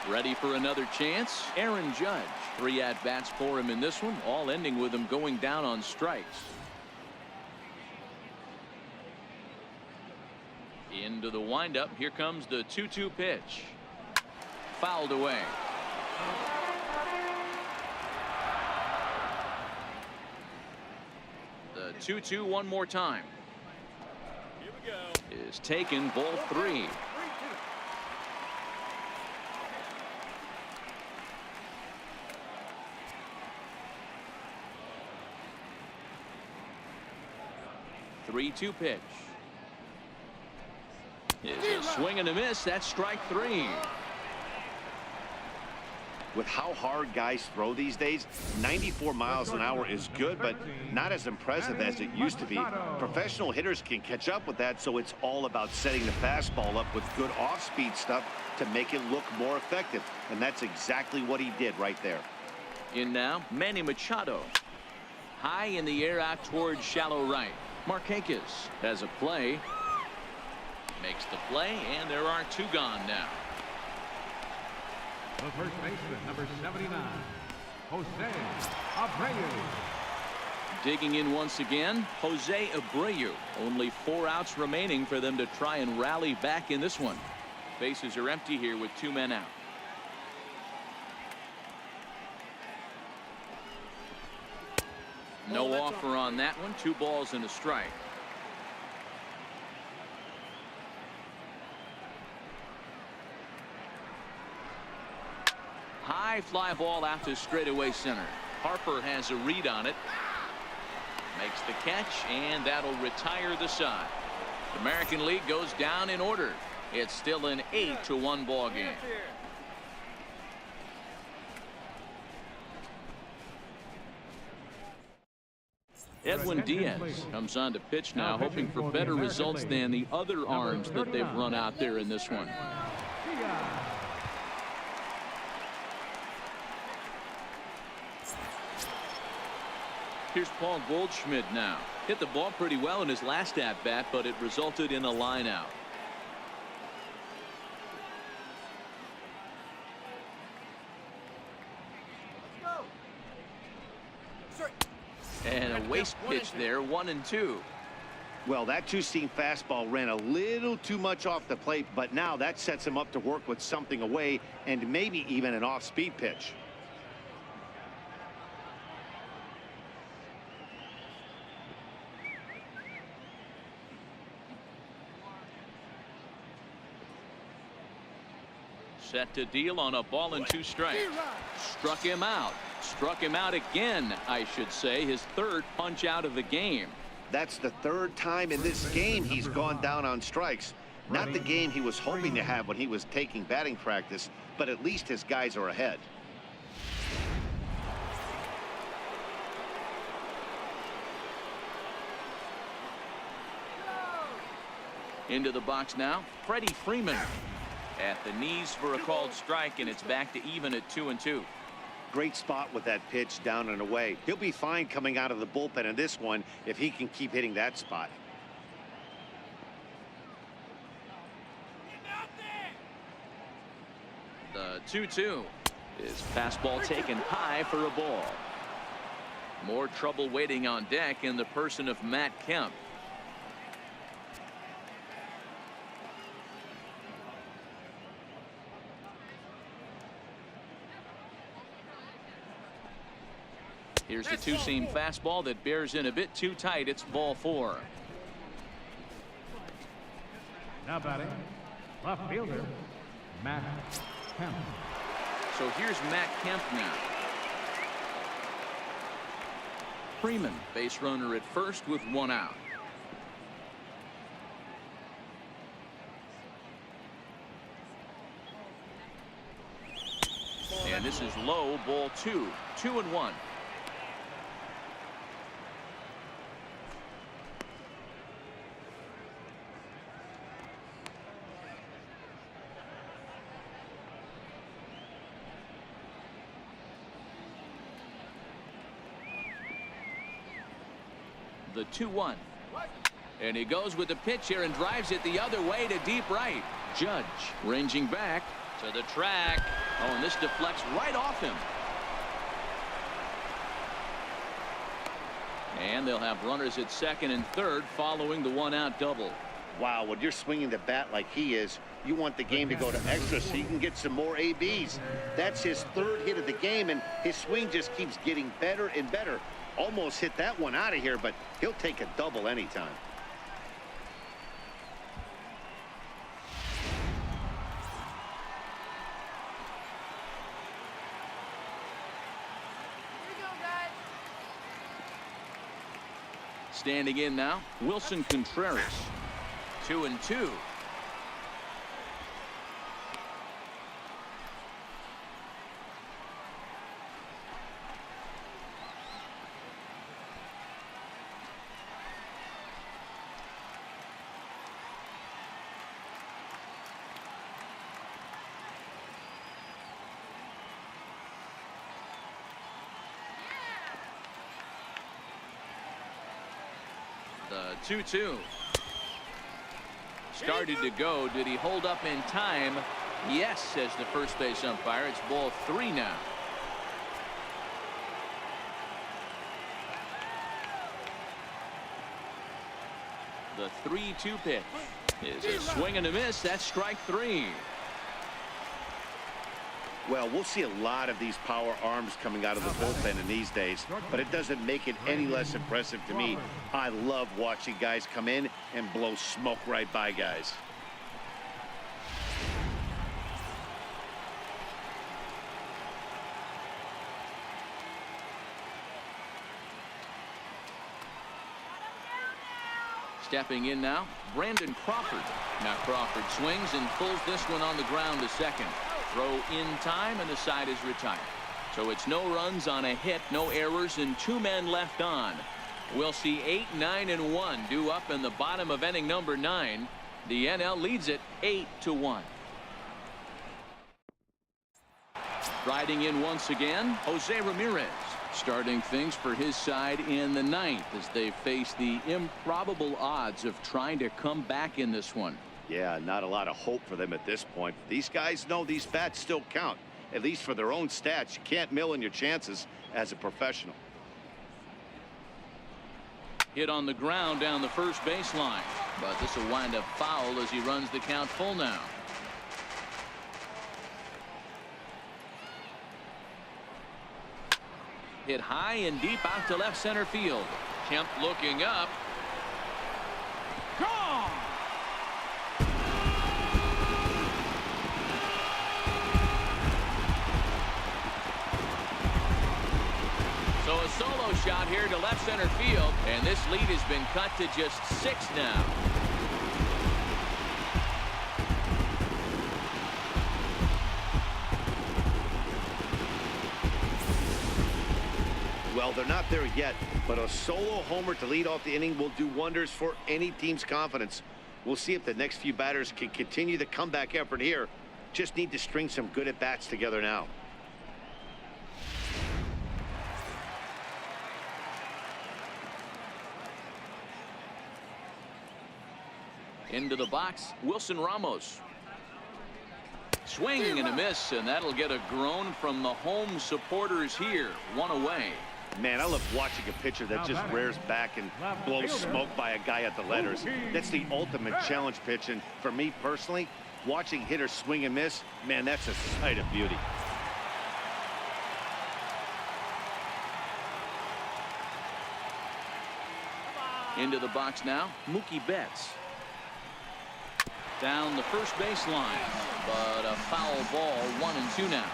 Ready for another chance? Aaron Judge. 3 at-bats for him in this one, all ending with him going down on strikes. Into the windup. Here comes the 2-2 pitch. Fouled away. The 2-2 one more time. Here we go. Is taken, ball 3. The 3-2 pitch. Is a swing and a miss. That's strike 3. With how hard guys throw these days, 94 miles an hour is good, but not as impressive as it used to be. Professional hitters can catch up with that, so it's all about setting the fastball up with good off-speed stuff to make it look more effective, and that's exactly what he did right there. In now, Manny Machado. High in the air out towards shallow right. Markakis has a play. Makes the play, and there are 2 gone now. The first baseman, number 79, Jose Abreu. Digging in once again, Jose Abreu. Only 4 outs remaining for them to try and rally back in this one. Bases are empty here with 2 men out. No offer on that one. 2 balls and a strike. High fly ball out to straightaway center. Harper has a read on it. Makes the catch, and that'll retire the side. The American League goes down in order. It's still an 8-1 ball game. Edwin Diaz comes on to pitch now, hoping for better results than the other arms that they've run out there in this one. Here's Paul Goldschmidt now. Hit the ball pretty well in his last at-bat, but it resulted in a line out. And a waste pitch there, 1-2. Well, that 2-seam fastball ran a little too much off the plate, but now that sets him up to work with something away and maybe even an off-speed pitch. Set to deal on a ball and 2 strikes. Struck him out. Struck him out again, I should say. His 3rd punch out of the game. That's the 3rd time in this game he's gone down on strikes. Not the game he was hoping to have when he was taking batting practice, but at least his guys are ahead. Into the box now, Freddie Freeman. At the knees for a called strike, and it's back to even at 2-2. Great spot with that pitch down and away. He'll be fine coming out of the bullpen in this one if he can keep hitting that spot. The 2-2 is fastball taken high for a ball. More trouble waiting on deck in the person of Matt Kemp. Here's the two-seam fastball that bears in a bit too tight. It's ball 4. Now batting, left fielder, Matt Kemp. So here's Matt Kemp now. Freeman, base runner at first with 1 out. And this is low, ball 2. 2-1. The 2-1. And he goes with the pitch here and drives it the other way to deep right. Judge ranging back to the track. Oh, and this deflects right off him. And they'll have runners at second and third following the 1-out double. Wow, when you're swinging the bat like he is, you want the game to go to extra so you can get some more ABs. That's his 3rd hit of the game, and his swing just keeps getting better and better. Almost hit that one out of here, but he'll take a double anytime. Standing in now, Wilson Contreras. 2-2. The 2-2. Started to go. Did he hold up in time? Yes, says the first base umpire. It's ball 3 now. The 3-2 pitch is a swing and a miss. That's strike 3. Well, we'll see a lot of these power arms coming out of the bullpen in these days, but it doesn't make it any less impressive to me. I love watching guys come in and blow smoke right by guys. Stepping in now, Brandon Crawford. Now Crawford swings and pulls this one on the ground to second. Throw in time, and the side is retired. So it's no runs on a hit, no errors, and 2 men left on. We'll see 8, 9, and 1 due up in the bottom of inning number 9. The NL leads it 8-1. Riding in once again, Jose Ramirez. Starting things for his side in the 9th as they face the improbable odds of trying to come back in this one. Yeah, not a lot of hope for them at this point. These guys know these bats still count, at least for their own stats. You can't mill in your chances as a professional. Hit on the ground down the first baseline, but this will wind up foul as he runs the count full now. Hit high and deep out to left center field. Kemp looking up. Gone! So a solo shot here to left center field, and this lead has been cut to just 6 now. Well, they're not there yet, but a solo homer to lead off the inning will do wonders for any team's confidence. We'll see if the next few batters can continue the comeback effort here. Just need to string some good at-bats together now. Into the box, Wilson Ramos. Swing and a miss, and that'll get a groan from the home supporters here. 1 away. Man, I love watching a pitcher that just rears back and blows smoke by a guy at the letters. That's the ultimate challenge pitch, and for me personally, watching hitters swing and miss, man, that's a sight of beauty. Into the box now, Mookie Betts. Down the first baseline, but a foul ball, 1-2 now.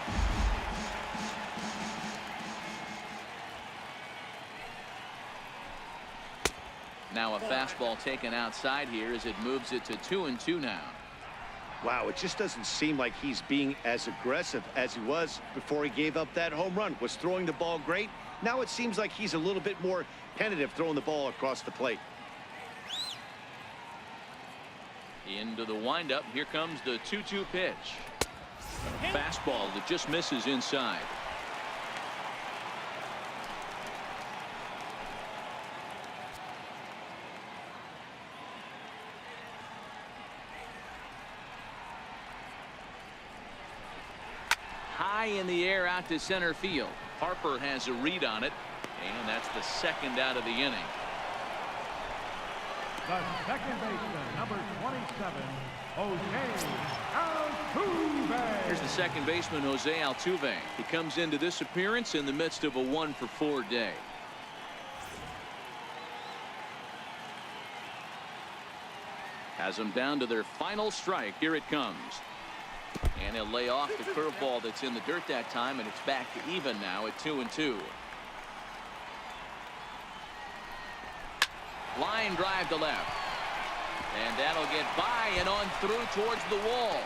Now a fastball taken outside here as it moves it to 2-2 now. Wow, it just doesn't seem like he's being as aggressive as he was before he gave up that home run. Was throwing the ball great. Now it seems like he's a little bit more tentative throwing the ball across the plate. Into the windup. Here comes the 2-2 pitch. A fastball that just misses inside. High in the air out to center field. Harper has a read on it, and that's the second out of the inning. The second baseman, number 27, Jose Altuve. Here's the second baseman, Jose Altuve. He comes into this appearance in the midst of a 1-for-4 day. Has them down to their final strike. Here it comes. And he'll lay off the curveball that's in the dirt that time, and it's back to even now at 2-2. Line drive to left. And that'll get by and on through towards the wall.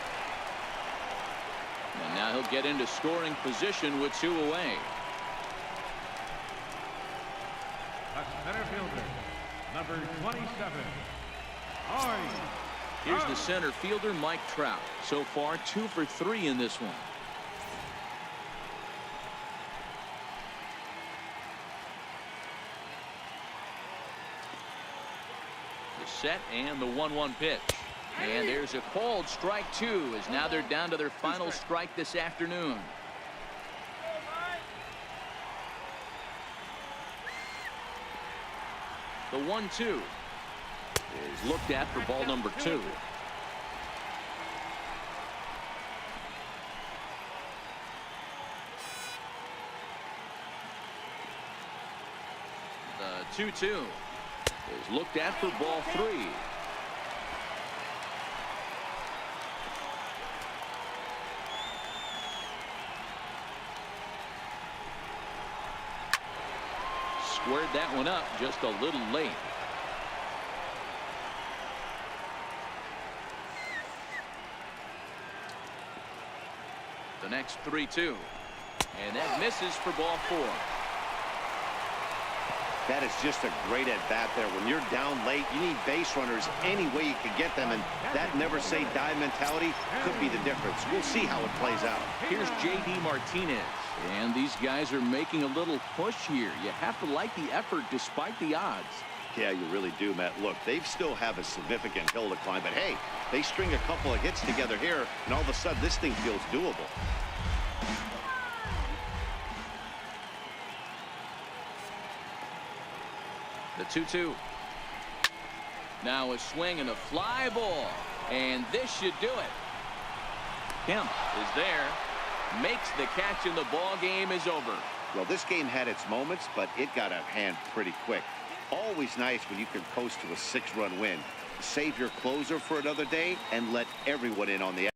And now he'll get into scoring position with 2 away. The center fielder, number 27, Here's the center fielder, Mike Trout. So far, 2 for 3 in this one. The set and the 1-1 pitch. And there's a called strike 2 as now they're down to their final strike this afternoon. The 1-2 is looked at for ball number 2. The 2-2 is looked at for ball 3. Squared that one up just a little late. The next 3-2, and that misses for ball 4. That is just a great at bat there. When you're down late, you need base runners any way you can get them, and that never say die mentality could be the difference. We'll see how it plays out. Here's J.D. Martinez, and these guys are making a little push here. You have to like the effort despite the odds. Yeah, you really do, Matt. Look, they still have a significant hill to climb, but hey, they string a couple of hits together here, and all of a sudden this thing feels doable. The 2-2. Now a swing and a fly ball, and this should do it. Kemp is there, makes the catch, and the ball game is over. Well, this game had its moments, but it got out of hand pretty quick. Always nice when you can coast to a 6-run win. Save your closer for another day and let everyone in on the